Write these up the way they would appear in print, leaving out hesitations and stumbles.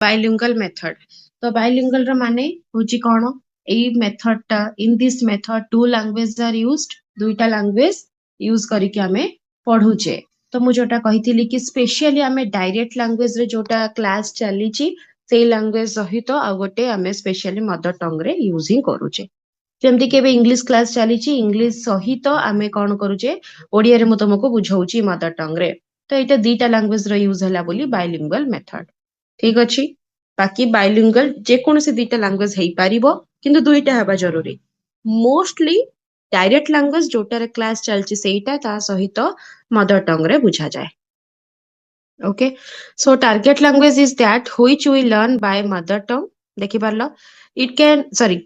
Bilingual method. तो bilingual रो माने होची कोन एई मेथड टा in this method two language are used दुईटा लैंग्वेज यूज करिके हमें पढुचे। तो मु जोटा कहिथिली कि स्पेशली हमें डायरेक्ट लैंग्वेज रे जोटा क्लास चलीची सेई लैंग्वेज सहित आ गोटे हमें स्पेशली मदर टंग रे यूज ही करूचे। जेमती के इंग्लिश क्लास चलीची इंग्लिश सहित आमे कौन करूचे ओडिया रे मु तुमको बुझाऊची मदर टंग रे। तो एटा दीटा लैंग्वेज रो यूज होला बोली बाइलिंगुअल मेथड। ठीक अछि। बाकी बाइलिंगुअल जेकोनोसी दीटा लैंग्वेज हेई पारिबो किंतु दुईटा हेबा जरूरी। मोस्टली डायरेक्ट लैंग्वेज जोटारे क्लास चलची सेईटा ता सहित मदर टंग रे बुझा जाए। Okay, so target language is that which we learn by mother tongue. देखि पारलो it can sorry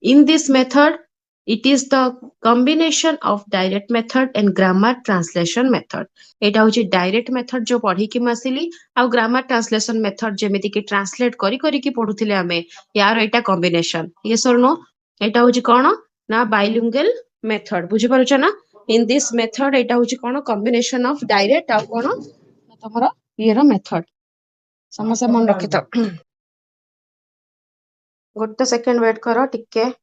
in this method it is the combination of direct method and grammar translation method. एटा होची direct method जो पढ़ी कि मसिली आ grammar translation method जेमिति कि translate करी करी कि पढुथिले हमें यार एटा कॉम्बिनेशन ये सर नो एटा होची कोन ना बाइलिंगुअल मेथड बुझी पारुछ ना। इन दिस मेथड एटा होची कोन कॉम्बिनेशन ऑफ डायरेक्ट आ कोन तमरो ये रो मेथड समस्या मन रखि तो गोटे सेकंड वेट करो टिके।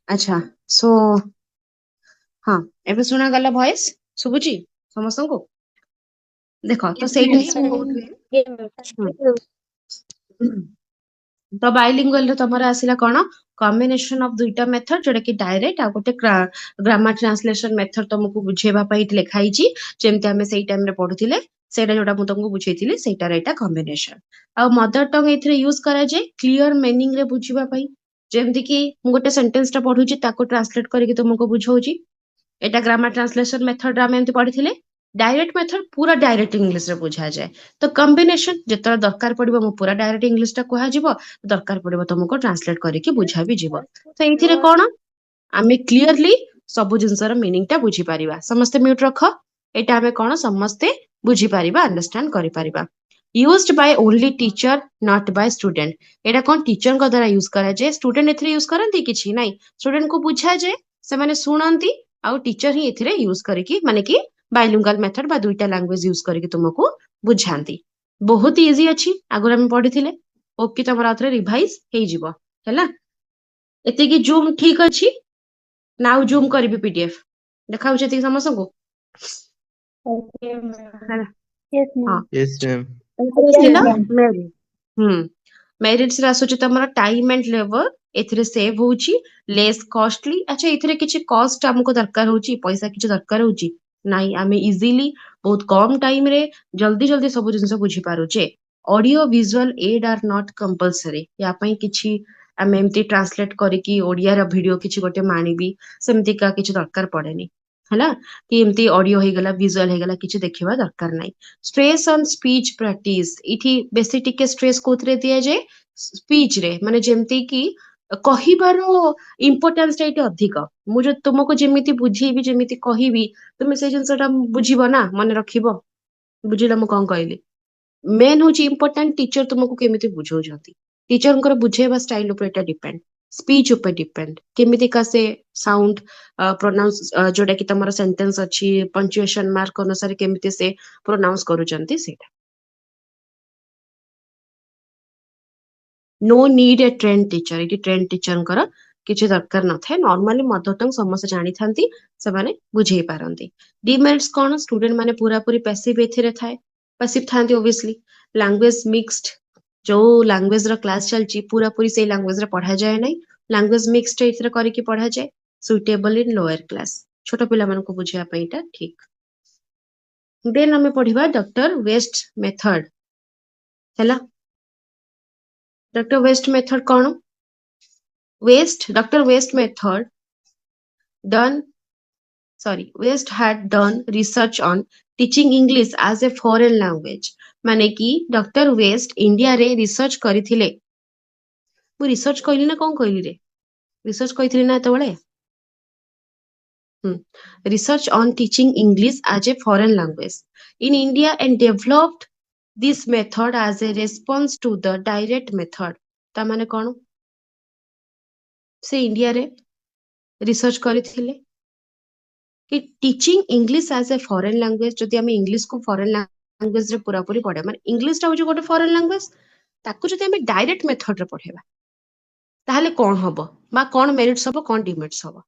अच्छा सो हाँ एबे सुना गला वॉइस सुबुची समस्त को देखो तो सेही तो बाइलिंगुअल रे तमरा आसिला कोन कॉम्बिनेशन ऑफ दुईटा मेथड जोटा कि डायरेक्ट आ गोटे ग्रामर ट्रांसलेशन मेथड तुमको बुझेबा पई लिखाई छी जेमते हमें सेही टाइम रे पढुथिले सेटा जोटा मु तुमको बुझेइथिले सेटा रे एटा कॉम्बिनेशन आ मदर टंग एथरे यूज करा जे क्लियर मीनिंग रे बुझिबा पई जेमति कि मु गोटे सेंटेंस टा पढुची ताको ट्रांसलेट करके तुमको बुझौची एटा ग्रामर ट्रांसलेशन मेथड रे हम एमति पढिथिले। डायरेक्ट मेथड पूरा डायरेक्ट इंग्लिश रे बुझा जाए तो कॉम्बिनेशन जेतरा दरकार पड़िबो मु पूरा डायरेक्ट इंग्लिश टा कुहा जिवो दरकार पड़िबो तुमको ट्रांसलेट करके बुझा भी जिवो। तो एथिरे कोन आमे क्लियरली सब जिंसर मीनिंग टा बुझी पारिबा। समस्त म्यूट रख एटा आमे कोन समस्ते बुझी पारिबा अंडरस्टैंड करि पारिबा। Used by only teacher not by student एटा कोन टीचर को द्वारा यूज करा जाए स्टूडेंट एथिरे यूज करंती किछि नाही स्टूडेंट को बुझा जाए से माने सुनंती आउ टीचर ही एथिरे यूज करके माने कि बाइलिंगुअल मेथड बा दुईटा लैंग्वेज यूज करके तुमको बुझांती। बहुत इजी अछि आगुर हम पढिथिले ओके तमरा आथरे रिवाइज हेई जिवो हैला। एते कि जूम ठीक अछि नाउ जूम करबी पीडीएफ देखाउ छथि समस्त को Okay, ma'am. हैला। Yes, हां ma'am. Yes, ma'am. Yes, सिला ma'am. मेरी मेरिट्स रे आसुची तमरा टाइम एंड लेबर एथिरे सेव होउची लेस कॉस्टली। अच्छा एथिरे किछि कॉस्ट हमको दरकार होउची पैसा किछि दरकार होउची नाही आमे इजीली बहुत कम टाइम रे जल्दी जल्दी सब जिंस बुझी पारुचे। Audio visual aid are not compulsory या पई किछि आमे एमती ट्रांसलेट करिकी ओडिया रा वीडियो किछि गोटे मानिबी सेमती का किछि दरकार पड़ेनी हैला कि एमती ऑडियो हे गला विजुअल हे गला किछि देखिबा दरकार नाही। स्ट्रेस ऑन स्पीच प्रैक्टिस इठी बेसी टिके स्ट्रेस कोथरे दिया जाए स्पीच रे माने जेमती कि कहिबारो इम्पोर्टेंस एटी अधिक मु जो तुमको जेमिति बुझेबी जेमिति कहिबी तुमे से जिंसटा बुझिबो ना मन रखिबो बुझिला मु कोन कहली मेन होची इम्पोर्टेंट टीचर तुमको केमिति बुझौजंती टीचर बुझेबा स्टाइल ऊपर एटा डिपेंड स्पीच ऊपर डिपेंड केमिति का से साउंड प्रोनाउंस जोटा कि तमरा सेंटेंस अछि पंक्चुएशन मार्क अनुसार केमिति से प्रोनाउंस करूचंती सेटा no need a trained teacher ये ट्रेंड टीचर कर किसी दरकार न थाए नॉर्मली मदर टंग समस्त जानी थांती से माने बुझेई पारंती डिमेरिट्स कोन स्टूडेंट माने पूरा पूरी पैसिव एथिरे थाए पैसिव थांती ऑब्वियसली लैंग्वेज मिक्स्ड जो लैंग्वेज रो क्लास चलची पूरा पूरी से लैंग्वेज रे पढ़ा जाए नहीं लैंग्वेज मिक्स्ड एथिरे करिके पढ़ा जाए सुटेबल इन लोअर क्लास छोट पिला मन को बुझिया पईटा ठीक देन हमें पढ़िबा डॉक्टर वेस्ट मेथड हैला doctor waste method cone Dr. West method done, West had done research on teaching English as a foreign language. माने कि डॉक्टर वेस्ट इंडिया रे रिसर्च करिथिले मु रिसर्च कइली ना कोन कइली रे रिसर्च कइथिली ना तबळे research on teaching English as a foreign language in India and developed this method as a response to the direct method ता माने कोन से इंडिया रे रिसर्च करिथिले कि teaching English as a foreign language जदि आम इंग्लिश को फॉरेन लैंग्वेज रे पूरा पूरी पढ़े माने इंग्लिश टा होजे गोटे फॉरेन लैंग्वेज ताकू जदि आम डायरेक्ट मेथड रे पढ़ेबा ताहले कोन हबो बा कोन मेरिट्स हबो कोन डिमेरिट्स हबो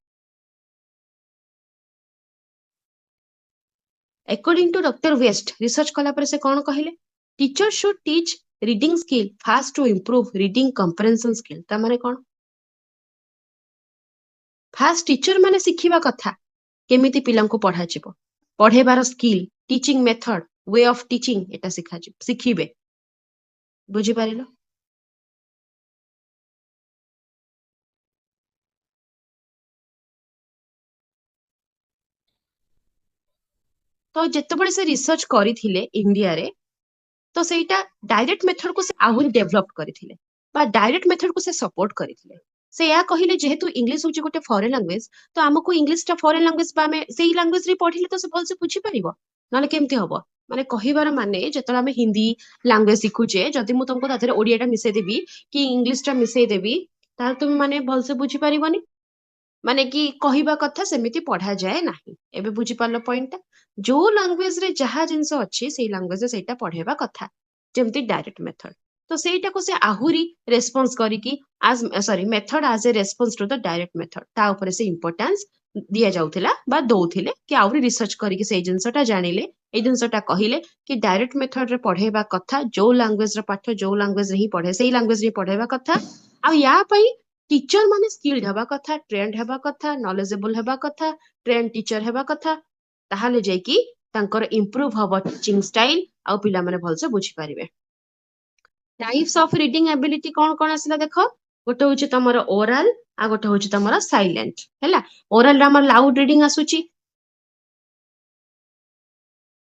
according to doctor West research कला पर से कोन कहिले teacher should teach reading skill fast to improve reading comprehension skill ता माने कोन फास्ट टीचर माने सिखिबा कथा केमिति पिलांको पढ़ा जिवो पढ़ेबार skill teaching method way of teaching एटा सिखिबे बुझी पारिलो तो जेतेबेले से रिसर्च करिथिले इंडिया रे तो सेटा डायरेक्ट मेथड को से आहुरी डेवलप करिथिले बा डायरेक्ट मेथड को से सपोर्ट करिथिले से या कहिले जेहेतु इंग्लिश होची गोटे फॉरेन लैंग्वेज तो हमको इंग्लिश टा फॉरेन लैंग्वेज बा में सेही लैंग्वेज रे पढ़िले तो से भल से बुझी परिबो नाले केमती हबो माने कहिबार माने जेतला हमें हिंदी लैंग्वेज सिखुचे जदि मु तुमको ताथरे ओडिया टा मिसै देबी कि इंग्लिश टा मिसै देबी तार तुम माने भल से बुझी परिबोनी माने कि कहिबा कथा सेमिति पढ़ा जाए नाही एबे बुझी पारलो पॉइंट जो लैंग्वेज रे जहा जिंस अछि सेही लैंग्वेज रे सेटा पढ़ेबा कथा जेमती डायरेक्ट मेथड तो सेटा को से आहुरी रेस्पॉन्स करिकी आज method as a response to the direct method ता ऊपर से इंपोर्टेंस दिया जाउथिला बा दउथिले कि आहुरी रिसर्च करिकी सेही जिंसटा जानिले ए जिंसटा कहिले कि डायरेक्ट मेथड रे पढ़ेबा कथा जो लैंग्वेज रे पाठ जो लैंग्वेज रे ही पढ़े सेही लैंग्वेज रे पढ़ेबा कथा आ या पई टीचर माने स्किल्ड हेबा कथा ट्रेंड हेबा कथा नॉलेजेबल हेबा कथा ट्रेंड टीचर हेबा कथा ताहाले जायकी तांकर इंप्रूव हबो टीचिंग स्टाइल आ पिला माने भलसे बुझी पारिबे टाइप्स ऑफ रीडिंग एबिलिटी कोन कोन आसिला देखो गोटे होची तमर ओरल आ गोटे होची तमर साइलेंट हैला ओरल रे हमर लाउड रीडिंग आसुची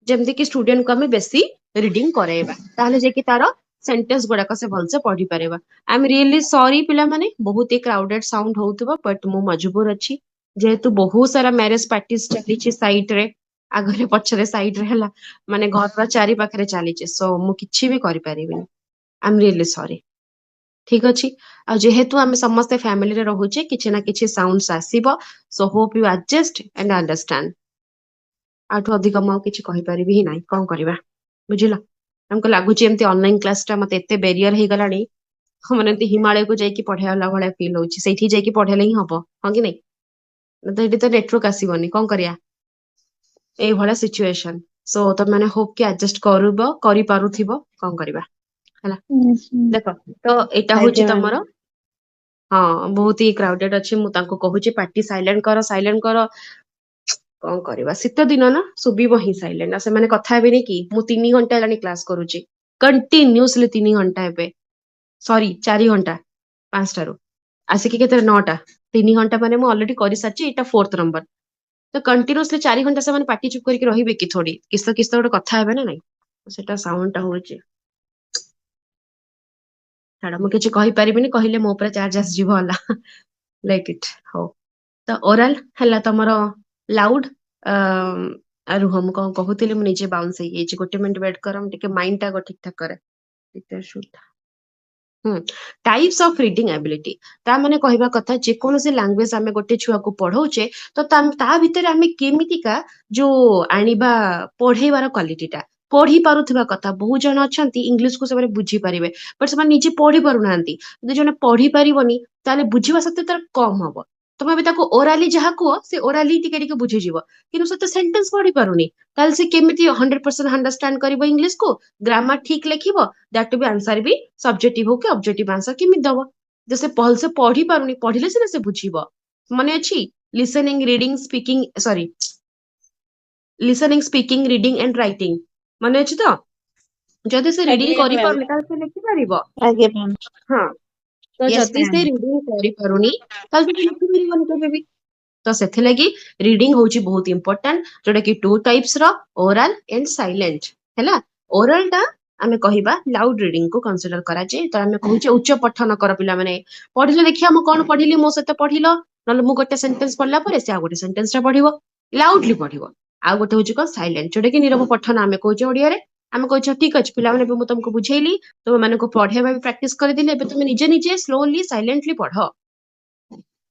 जेमति कि स्टूडेंट को हमें बेसी रीडिंग करेबा ताहाले जायकी तारो सेंटेंस गुड़ाक से भलसे पढ़ी पारेबा आई एम रियली सॉरी पिला माने बहुत ही क्राउडेड साउंड होउतबा बट मु मजबूर अछि जेहेतु बहुत सारा मैरिज पार्टीज चलीछि साइड रे आगरे पछरे साइड रे हला माने घर रा चारि पाखरे चलीछि सो मु किछि भी करि पारिबिनी आई एम रियली सॉरी ठीक अछि आ जेहेतु आमे समस्त फैमिली रे रहुचे किछि ना किछि साउंड्स आसीबो so hope you adjust and understand आठु अधिक मु किछि कहि पारिबि ही नाही कोन करबा बुझिला हमको लागुची एमती ऑनलाइन क्लास टा मते एते बेरियर हे गलानी हम एमती हिमालय को जाई कि पढेला भले फील होची सेठी जाई कि पढेले ही हबो हां कि नहीं तो एटी तो नेटवर्क आसीबोनी कोन करिया ए भला सिचुएशन सो तो माने होप कि एडजस्ट करबो करि पारुथिबो कोन करबा हला देखो तो एटा होची आज्ञा मैम तमरो हाँ बहुत ही क्राउडेड अच्छी मु तांको कहूची पार्टी साइलेंट करो कौन करवा शीत दिन ना शुभ ही साइलेंट से मैंने कथा हेबे कि मु 3 घंटा हेलानी क्लास करूची कंटिन्यूअसली 3 घंटा हेबे सॉरी 4 घंटा 5टारू आसिकी केते 9टा 3 घंटा माने मु ऑलरेडी करि साची एटा फोर्थ नंबर तो कंटिन्यूअसली 4 घंटा से माने पार्टी चुप करके रहिबे कि थोड़ी किस तो गोटे कथा हेबे ना नहीं सेटा साउंड टा होची छाड़ा मु किछि कहि परिबिनी कहिले मो ऊपर चार्ज आस जीवो हला लाइक इट हो तो ओरल हला तमरो लाउड रुह मु कौन कहूली मुझे निजे बाउंस हो गोटे मिनट वेट कर ठीक माइंड टा ठीक ठाक करे टाइप्स ऑफ रीडिंग एबिलिटी ता माने कहबा कथा जे कोनोसी लैंग्वेज आमे गोटे छुआ को पढौचे तो ता भितर आमे केमितिका जो आनिबा पढेबार क्वालिटीटा पढ़ी पारुथिबा कथा बहुत जन अछंती इंग्लिश को सबरे बुझी पारिबे बट समान निजे पढ़ी पारु नांती जदि जने पढ़ी पारिबनी ताले बुझिबा सत्ते तार कम हबो तमे भी ताको ओराली जहा को से ओराली टिके टिके बुझी जीवो किनु से तो सेंटेंस पढ़ी पारुनी ताले से केमिति 100% अंडरस्टैंड करिवो इंग्लिश को ग्रामर ठीक लेखिबो दैट भी आंसर भी सब्जेक्टिव हो के ऑब्जेक्टिव आंसर केमिति दबो जैसे पहल से पढ़ी पारुनी पढ़िले सिना से बुझिबो माने अछि listening reading speaking sorry listening speaking reading and writing माने अछि तो जदि से रीडिंग आगे करि मैम पारुनी ताले से लिखि पारिबो आगे मैम हां तो यस जदि से मैम रीडिंग करि पारुनी ताले से लिखि पारिबोनी केबे भी तो से लगी रीडिंग होची बहुत इंपोर्टेंट जोटा कि टू टाइप्स रो ओरल एंड साइलेंट हैला ओरल टा आमे कहिबा लाउड रीडिंग को कंसीडर करा जे तो आमे कहूचे उच्च पठन कर पिला माने पढिले देखिया म कोन पढिली मो सते पढिलो नले मु गोटे सेंटेंस पढला परे से आ गोटे सेंटेंस टा पढिबो लाउडली पढिबो आ गोटे होची को साइलेंट जोटा कि नीरव पठन आमे कहूचे ओडिया रे आमे कहूचे ठीक अछि पिला माने मु तुमको बुझेइली तुम माने को पढेबा भी प्रैक्टिस कर दिले बे तुम निजे निजे स्लोली साइलेंटली पढो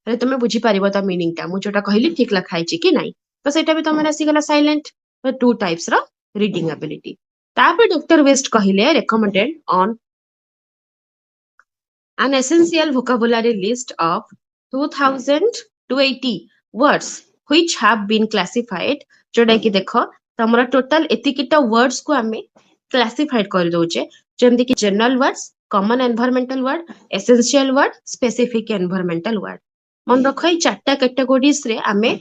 अरे तुम बुझी पारिबो ता मीनिंग टा मु जोटा कहली ठीक लिखा है कि नहीं तो सेटा भी तुम आसी गला साइलेंट तो to types row reading ability तापर डॉक्टर वेस्ट कहिले recommended on an essential vocabulary list of 2000 to 80 words which have been classified जोटा कि देखो तमरा टोटल एतिकिटा वर्ड्स को आमे क्लासिफाइड कर दोचे जेमति कि general words common environmental word essential word specific environmental word मन रख ई चारटा कैटेगोरीज रे आमे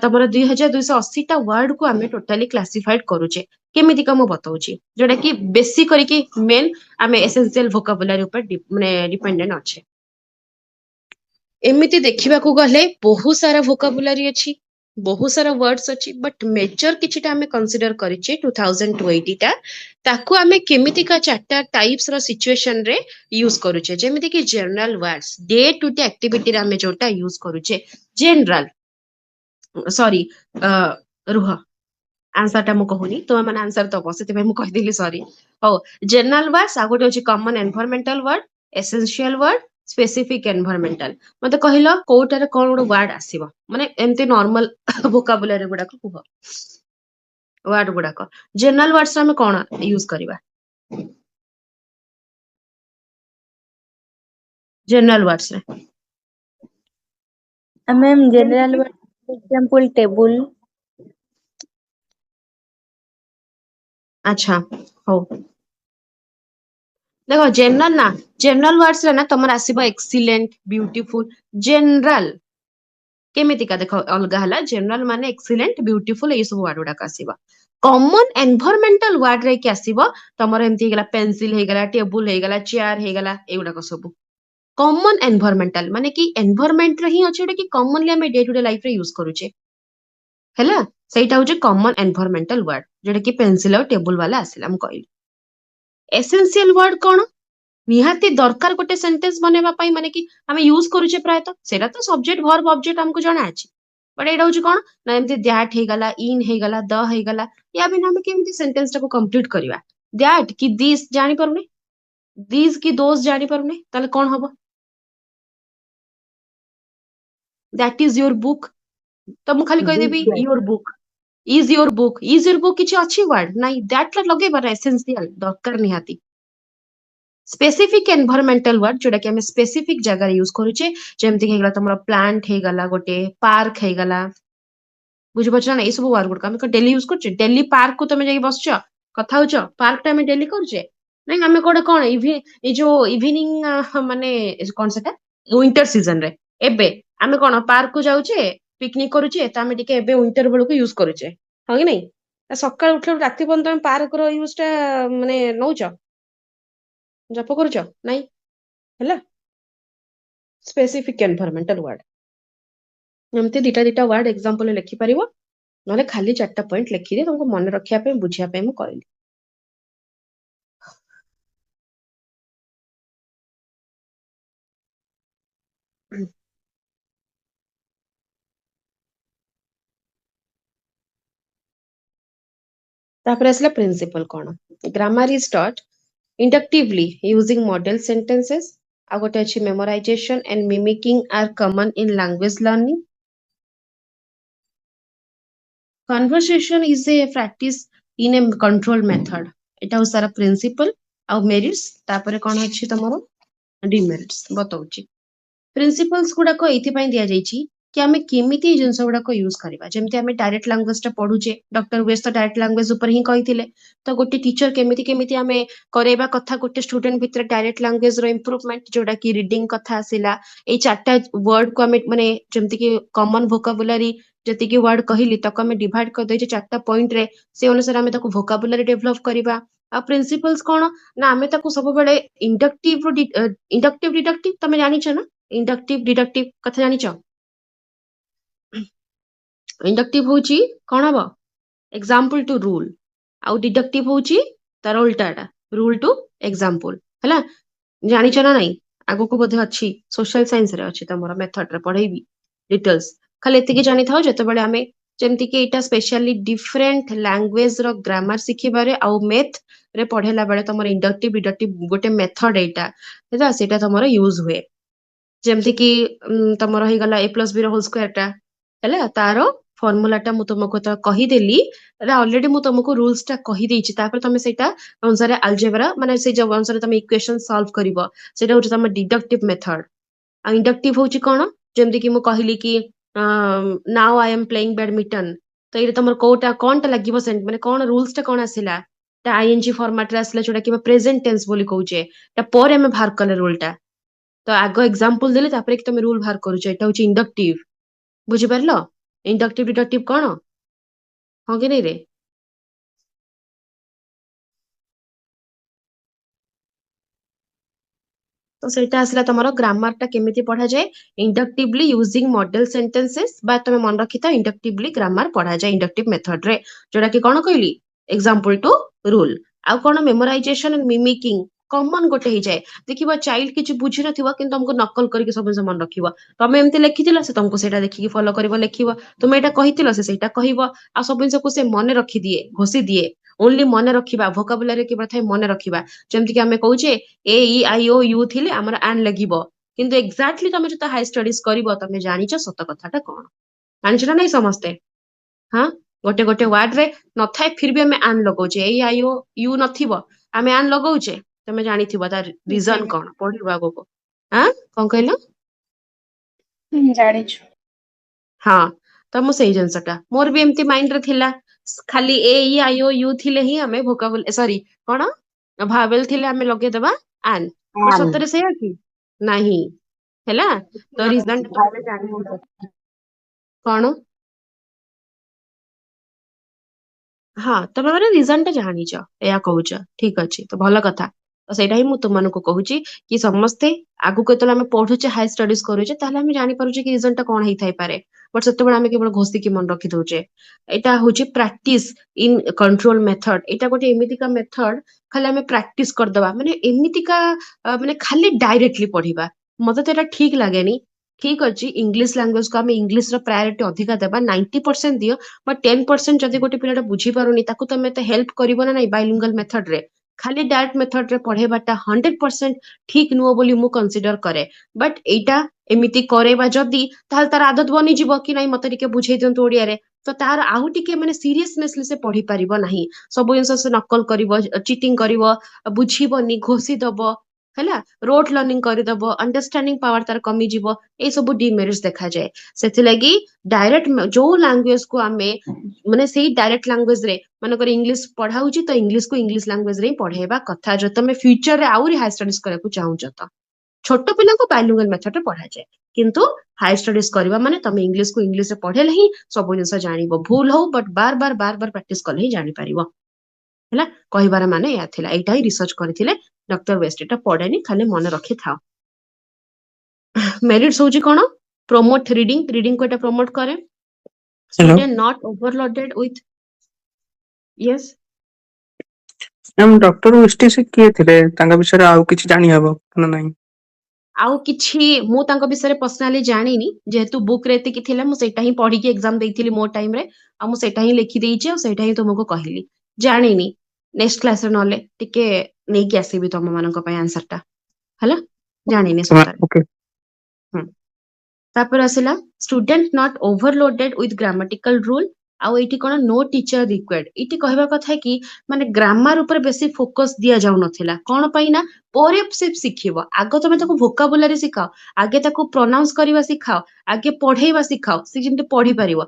तमरा 2280 टा वर्ड को आमे टोटली क्लासिफाइड करूचे केमिति का मु बताउची जोटा कि बेसी करिके मेन आमे एसेंशियल वोकाबुलरी ऊपर माने डिपेंडेंट अच्छे एमिति देखिबाकू गले बहुत सारा वोकाबुलरी अछि बहुत सारा वर्ड्स अछि बट मेजर किछिटा आमे कंसीडर करिचे 2020 टा ताकू आमे केमिति का चारटा टाइप्स रो सिचुएशन रे यूज करूचे जेमिति कि general words day to day activity रे आमे जोटा यूज करूचे जनरल सॉरी रुह आंसर टा मु कहूनी तो मैंने आंसर तो बसित मु कह दिली सॉरी हो जनरल वर्ड्स आ गोटे होची common environmental word essential word specific environmental मते कहिलो कोटारे कोन गोटे वर्ड आसीबो माने एमती नॉर्मल वोकाबुलरी गुडा को कुह वर्ड गुडा को जनरल वर्ड्स में कोन यूज करबा जनरल वर्ड्स रे ma'am general word example table अच्छा हो देखो जनरल ना जनरल वर्ड्स रे ना तमर आसीबो एक्सीलेंट ब्यूटीफुल जनरल केमितिका देखो अलगा हला जनरल माने एक्सीलेंट ब्यूटीफुल ए सब वर्ड गुडा आसीबा कॉमन एनवायरमेंटल वर्ड रे कि आसीबो तमर एमती हेगला पेंसिल हेगला टेबल हेगला चेयर हेगला एगुडा को सब कॉमन एनवायरमेंटल माने कि एनवायरमेंट रे ही अछि कि कॉमनली हम डे टू डे लाइफ रे यूज करूचे हैला सेटा होजे कॉमन एनवायरमेंटल वर्ड जेटा कि पेंसिल और टेबल वाला आसिला हम कहली एसेंशियल वर्ड कोन निहाती दरकार गोटे सेंटेंस बनेबा पई माने कि हमें यूज करूचे प्राय तो सेटा तो सब्जेक्ट वर्ब ऑब्जेक्ट हमको जणा अछि बट एटा होची कोन ना एमती दैट हे गला इन हे गला द हे गला या बिना हम केमती सेंटेंस टाको कंप्लीट करबा दैट कि दिस जानि परने दिस कि दोस जानि परने ताले कोन हबो दैट इज योर बुक तो मु खाली कहि देबी your book is your book किछि अछि वर्ड नाही दैट ला लगे बरा एसेंशियल दरकार निहाती स्पेसिफिक एनवायरमेंटल वर्ड जोटा कि हमें स्पेसिफिक जगह यूज करूचे जेमति कि हेगला तमरा प्लांट हे गला गोटे पार्क हे गला बुझि पछ ना ए सब वर्ड गुड हम डेली यूज करछे डेली पार्क को तमे जाई बसछ कथा होछ पार्क टा हमें डेली करछे नहीं हमें कोडे कोन ए जो इवनिंग माने कोन सेटा विंटर सीजन रे एबे हमें कोन पार्क को जाउचे पिकनिक करूचे त हमें टिके एबे विंटर बेल को यूज करूचे हो कि नहीं सकाळ उठले राती बंद तमे पार्क रो यूज टा माने नौच जप करूच नहीं हैला स्पेसिफिक एनवायरमेंटल वर्ड एमती दिटा दिटा वर्ड एग्जांपल लिखि परिबो नले खाली चारटा पॉइंट लिखि दे तुमको मन रखिया पे बुझिया पे मु कहली तापर असला प्रिंसिपल कोन grammar is taught inductively using model sentences आ गोटे अच्छी memorization and mimicking are common in language learning. Conversation is a practice in a control method. এটা ହଉଛି ତାର ପ୍ରିନ୍ସିପଲ ଆଉ ମେରିଟ୍ସ. ତାପରେ କଣ ଅଛି ତମର ଡିମେରିଟ୍ସ ବତଉଛି. ପ୍ରିନ୍ସିପଲ୍ସ ଗୁଡାକ ଏଇଥିପାଇଁ ଦିଆଯାଇଛି କି ଆମେ କେମିତି ଏଇ ଜିନିଷ ଗୁଡାକ ୟୁଜ କରିବା. ଯେମିତି ଆମେ ଡାଇରେକ୍ଟ ଲାଙ୍ଗୁଏଜ ଟା ପଢୁଛେ, ଡକ୍ଟର ୱେସ୍ ତ ଡାଇରେକ୍ଟ ଲାଙ୍ଗୁଏଜ ଉପରେ ହିଁ କହିଥିଲେ. ତ ଗୋଟେ ଟିଚର କେମିତି କେମିତି ଆମେ କରେଇବା କଥା ଗୋଟେ ଷ୍ଟୁଡେଣ୍ଟ ଭିତରେ ଡାଇରେକ୍ଟ ଲାଙ୍ଗୁଏଜ ର ଇମ୍ପ୍ରୁଭମେଣ୍ଟ, ଯୋଉଟା କି ରିଡିଂ କଥା ଆସିଲା. ଏଇ ଚାରିଟା ୱାର୍ଡ କୁ ଆମେ ମାନେ ଯେମିତି କି କମନ ଭୋକାବୁଲାରୀ ଯେତିକି ୱାର୍ଡ କହିଲି ତାକୁ ଆମେ ଡିଭାଇଡ କରିଦେଇଛେ ଚାରିଟା ପଏଣ୍ଟ ରେ, ସେ ଅନୁସାରେ ଆମେ ତାକୁ ଭୋକାବୁଲାରୀ ଡେଭଲପ କରିବା. ଆଉ ପ୍ରିନ୍ସିପଲ୍ସ କଣ ନା ଆମେ ତାକୁ ସବୁବେଳେ ଇଣ୍ଡକ୍ଟିଭ ଡିଡକ୍ଟିଭ ତମେ ଜାଣିଛ ନା? ଇଣ୍ଡକ୍ଟିଭ ଡିଡକ୍ଟିଭ କଥା ଜାଣିଛ? ଇଣ୍ଡକ୍ଟିଭ ହଉଛି କଣ ହବ? Example to rule. ଆଉ ଡିଡକ୍ଟିଭ ହଉଛି ତାର ଉଲ୍ଟାଟା, ରୁଲ ଟୁ ଏକ୍ସାମ୍ପଲ. ହେଲା, ଜାଣିଛ ନା ନାଇଁ? ଆଗକୁ ବୋଧେ ଅଛି, ସୋସିଆଲ ସାଇନ୍ସ ରେ ଅଛି ତମର ମେଥଡ ରେ ପଢେଇବି ଡିଟେଲ୍ସ. ଖାଲି ଏତିକି ଜାଣିଥାଉ ଯେତେବେଳେ ଆମେ ଯେମିତି କି ଏଇଟା ସ୍ପେଶାଲି ଡିଫରେଣ୍ଟ ଲାଙ୍ଗୁଏଜ ର ଗ୍ରାମାର ଶିଖିବାରେ ଆଉ ମେଥ ରେ ପଢେଇଲା ବେଳେ ତମର ଇଣ୍ଡକ୍ଟିଭ ଡିଡକ୍ଟିଭ ଗୋଟେ ମେଥଡ ଏଇଟା ହେଲା, ସେଇଟା ତମର ୟୁଜ ହୁଏ. ଯେମିତି କି ତମର ହେଇଗଲା a ପ୍ଲସ b ର ହୋଲ ସ୍କୋୟାର ଟା ହେଲା, ତାର ଫର୍ମୁଲା ଟା ମୁଁ ତୁମକୁ ତ କହିଦେଲି, ଅଲରେଡି ମୁଁ ତୁମକୁ ରୁଲ୍ସ ଟା କହିଦେଇଛି. ତାପରେ ତମେ ସେଇଟା ଅନୁସାରେ ଆଲଜେବ୍ରା ମାନେ ସେଇ ଯୋଉ ଅନୁସାରେ ତମେ ଇକ୍ୱେସନ ସଲ୍ଭ କରିବ, ସେଇଟା ହଉଛି ତମ ଡିଡକ୍ଟିଭ ମେଥଡ. ଆଉ ଇଣ୍ଡକ୍ଟିଭ ହଉଛି କଣ? ଯେମିତି କି ମୁଁ କହିଲି କି now I M playing badminton, ତ ଏଇଟା ତମର କୋଉଟା କଣଟା ଲାଗିବ, ମାନେ କଣ ରୁଲ୍ସ ଟା କଣ ଆସିଲା? ଆଇଏନଜି ଫର୍ମାଟ ରେ ଆସିଲା, ଯୋଉଟା କି ପ୍ରେଜେଣ୍ଟ ଟେନ୍ସ ବୋଲି କହୁଛେ. ତା ପରେ ଆମେ ବାହାର କଲେ ରୁଲ ଟା. ତ ଆଗ ଏକ୍ସାମ୍ପଲ ଦେଲେ ତାପରେ କି ତମେ ରୁଲ ବାହାର କରୁଛ, ଏଟା ହଉଛି ଇଣ୍ଡକ୍ଟିଭ. ବୁଝିପାରିଲ? ଇଣ୍ଡକ୍ଟିଭ ଡିଡକ୍ଟିଭ କଣ? ହଁ କି ନାଇଁ ରେ? ତ ସେଇଟା ଆସିଲା ତମର ଗ୍ରାମାର ଟା କେମିତି ପଢାଯାଏ, ଇଣ୍ଡକ୍ଟିଭଲି ୟୁଜିଂ ମଡେଲ ସେଣ୍ଟେନ୍ସେସ୍, ବା ତମେ ମନେ ରଖିଥାଅ ଇଣ୍ଡକ୍ଟିଭଲି ଗ୍ରାମାର ପଢାଯାଏ ଇଣ୍ଡକ୍ଟିଭ ମେଥଡ ରେ, ଯୋଉଟା କି କଣ କହିଲି ଏକ୍ସାମ୍ପଲ ଟୁ ରୁଲ. ଆଉ କଣ ମେମୋରାଇଜେସନ ଆଣ୍ଡ ମିମିକିଂ କମନ ଗୋଟେ ହେଇଯାଏ. ଦେଖିବ ଚାଇଲ୍ଡ କିଛି ବୁଝିନଥିବ କିନ୍ତୁ ତମକୁ ନକଲ କରିକି ସବୁ ଜିନିଷ ମନେ ରଖିବ. ତମେ ଏମିତି ଲେଖିଥିଲ, ସେ ତମକୁ ସେଇଟା ଦେଖିକି ଫଲୋ କରିବ, ଲେଖିବ. ତୁମେ ଏଇଟା କହିଥିଲ, ସେ ସେଇଟା କହିବ. ଆଉ ସବୁ ଜିନିଷକୁ ସେ ମନେ ରଖିଦିଏ, ଘୋଷି ଦିଏ. ଓନ୍ଲି ମନେ ରଖିବା, ଭୋକାବୁଲାରୀ କେବଳ ଥାଏ ମନେ ରଖିବା. ଯେମିତି କି ଆମେ କହୁଛେ ଏ ଇ ଆଇ ଓ ୟୁ ଥିଲେ ଆମର ଆନ୍ ଲାଗିବ, କିନ୍ତୁ ଏକ୍ଜାକ୍ଟଲି ତମେ ଯେତେ ହାଇ ଷ୍ଟଡିଜ କରିବ ତମେ ଜାଣିଛ ସତ କଥାଟା କଣ. ଜାଣିଛ ନା ନାଇଁ ସମସ୍ତେ? ହଁ, ଗୋଟେ ଗୋଟେ ୱାର୍ଡ ରେ ନଥାଏ ଫିର ବି ଆମେ ଆନ୍ ଲଗାଉଛେ. ଏଇ ଆଇ ଓ ୟୁ ନଥିବ, ଆମେ ଆନ୍ ଲଗାଉଛେ. ତମେ ଜାଣିଥିବ ତାର ରିଜନ କଣ, ପଢିବ ଆଗକୁ. କଣ କହିଲ? ଜାଣିଛୁ। ହଁ, ତ ମୁଁ ସେଇ ଜିନିଷଟା ମୋର ବି ଏମିତି ମାଇଣ୍ଡରେ ଥିଲା, ଖାଲି ଏ ଇ ଆଇ ଓ ୟୁ ଥିଲେ ହିଁ ଆମେ ଭୋକାବୁଲାରୀ ସରି କଣ ଭାୱେଲ ଥିଲେ ଆମେ ଲଗେଇଦବା ଆନ୍. ବଟ ସତରେ ସେଇଆ କି? ନାହିଁ. ହେଲା, ତ ରିଜନ ତମେ ଜାଣିଛ କଣ? ହଁ, ତମେ ମାନେ ରିଜନ ଟା ଜାଣିଛ, ଏୟା କହୁଛ, ଠିକ ଅଛି, ତ ଭଲ କଥା. ତ ସେଇଟା ହିଁ ମୁଁ ତୁମମାନଙ୍କୁ କହୁଛି କି ସମସ୍ତେ ଆଗକୁ ଯେତେବେଳେ ଆମେ ପଢୁଛେ ହାଇ ଷ୍ଟଡିଜ କରୁଛେ, ତାହେଲେ ଆମେ ଜାଣିପାରୁଛେ କି ରିଜନ ଟା କଣ ହେଇଥାଇପାରେ. ବଟ ସେତେବେଳେ ଆମେ କେବଳ ଘୋଷିକି ମନେ ରଖି ଦଉଛେ. ଏଇଟା ହଉଛି ପ୍ରାକ୍ଟିସ ଇନ କଣ୍ଟ୍ରୋଲ ମେଥଡ. ଏଇଟା ଗୋଟେ ଏମିତିକା ମେଥଡ, ଖାଲି ଆମେ ପ୍ରାକ୍ଟିସ କରିଦବା, ମାନେ ଏମିତିକା ମାନେ ଖାଲି ଡାଇରେକ୍ଟଲି ପଢିବା, ମତେ ତ ଏଇଟା ଠିକ ଲାଗେନି. ଠିକ ଅଛି, ଇଂଲିଶ ଲାଙ୍ଗୁଏଜକୁ ଆମେ ଇଂଲିଶର ପ୍ରାୟୋରିଟି ଅଧିକା ଦେବା, 90% ଦିଅ, ବଟ୍ 10% ଯଦି ଗୋଟେ ପିଲାଟା ବୁଝିପାରୁନି ତାକୁ ତମେ ଏତେ ହେଲ୍ପ କରିବ ନା ନାଇଁ ବାଇଲିଙ୍ଗାଲ ମେଥଡରେ. ଖାଲି ଡାଇରେକ୍ଟ ମେଥଡରେ ପଢେଇବାଟା 100% ଠିକ ନୁହଁ ବୋଲି ମୁଁ କନସିଡର କରେ. ବଟ୍ ଏଇଟା ଏମିତି କରେଇବା ଯଦି, ତାହେଲେ ତାର ଆଦତ ବନିଯିବ କି ନାଇଁ ମତେ ଟିକେ ବୁଝେଇ ଦିଅନ୍ତୁ ଓଡିଆରେ, ତ ତାର ଆଉ ଟିକେ ମାନେ ସିରିୟସନେସଲି ସେ ପଢି ପାରିବ ନାହିଁ. ସବୁ ଜିନିଷ ସେ ନକଲ କରିବ, ଚିଟିଂ କରିବ, ବୁଝିବନି, ଘୋଷି ଦବ, ହେଲା, ରୋଟ ଲର୍ଣ୍ଣିଂ କରିଦବ, ଅଣ୍ଡରଷ୍ଟାଣ୍ଡିଂ ପାୱାର ତାର କମିଯିବ. ଏଇ ସବୁ ଡିମେରିଟ୍ସ ଦେଖାଯାଏ. ସେଥିଲାଗି ଡାଇରେକ୍ଟ ଯୋଉ ଲାଙ୍ଗୁଏଜକୁ ଆମେ ମାନେ ସେଇ ଡାଇରେକ୍ଟ ଲାଙ୍ଗୁଏଜରେ ମନେକର ଇଂଲିଶ ପଢା ହଉଛି, ତ ଇଂଲିଶକୁ ଇଂଲିଶ ଲାଙ୍ଗୁଏଜରେ ହିଁ ପଢେଇବା କଥା, ଯଦି ତମେ ଫ୍ୟୁଚରରେ ଆହୁରି ହାଇ ଷ୍ଟଡିଜ କରିବାକୁ ଚାହୁଁଛ ତ. ଛୋଟ ପିଲାଙ୍କୁ ବାଇଲିଙ୍ଗାଲ ମେଥଡରେ ପଢାଯାଏ, କିନ୍ତୁ ହାଇ ଷ୍ଟଡିଜ କରିବା ମାନେ ତମେ ଇଂଲିଶକୁ ଇଂଲିଶରେ ପଢେଇଲେ ହିଁ ସବୁ ଜିନିଷ ଜାଣିବ। ଭୁଲ ହଉ ବଟ ବାର ବାର ବାର ବାର ପ୍ରାକ୍ଟିସ କଲେ ହିଁ ଜାଣିପାରିବ। ହେଲା, କହିବାର ମାନେ ଏହା ଥିଲା, ଏଇଟା ହିଁ ରିସର୍ଚ୍ଚ କରିଥିଲେ ଡକ୍ଟର ୱେଷ୍ଟ. ଏଟା ପଢେନି, ଖାଲି ମନେ ରଖିଥାଅ। ମେରିଟ୍ସ ହଉଛି କଣ? ପ୍ରମୋଟ ରିଡିଂ, ରିଡିଂକୁ ଏଟା ପ୍ରମୋଟ କରେ. Hello Student not overloaded with yes. Ma'am doctor West is କିଏ ଥିଲେ? ତାଙ୍କ ବିଷୟରେ ଆଉ କିଛି ଜାଣିହବ ନା ନାହିଁ? ଆଉ କିଛି ମୁଁ ତାଙ୍କ ବିଷୟରେ ପର୍ସନାଲି ଜାଣିନି, ଯେହେତୁ ବୁକ୍ ରେ ଏତିକି ଥିଲା ମୁଁ ସେଇଟା ହିଁ ପଢିକି ଏକ୍ସାମ ଦେଇଥିଲି ମୋ ଟାଇମରେ, ଆଉ ମୁଁ ସେଇଟା ହିଁ ଲେଖିଦେଇଛି, ଆଉ ସେଇଟା ହିଁ ତୁମକୁ କହିଲି। ଜାଣିନି, ନେକ୍ସଟ କ୍ଲାସରେ ନହେଲେ ଟିକେ ନେଇକି ଆସିବି ତମ ମାନଙ୍କ ପାଇଁ ଆନ୍ସର ଟା, ହେଲା। ଜାଣିନି ସତରେ। ଓକେ ତାପରେ ଆସିଲା student not overloaded with grammatical rule. ଆଉ ଏଇଠି କଣ ନୋ ଟିଚର ରିକ୍ୱାର୍ଡ। ଏଇଠି କହିବା କଥା କି ମାନେ ଗ୍ରାମାର ଉପରେ ବେଶୀ ଫୋକସ ଦିଆଯାଉନଥିଲା। କଣ ପାଇଁ ନା ପରେ ସେ ଶିଖିବ। ଆଗ ତମେ ତାକୁ ଭୋକାବୁଲାରି ଶିଖାଅ, ଆଗେ ତାକୁ ପ୍ରନାଉନ୍ସ କରିବା ଶିଖାଅ, ଆଗେ ପଢେଇବା ଶିଖାଅ, ସେ ଯେମିତି ପଢି ପାରିବ।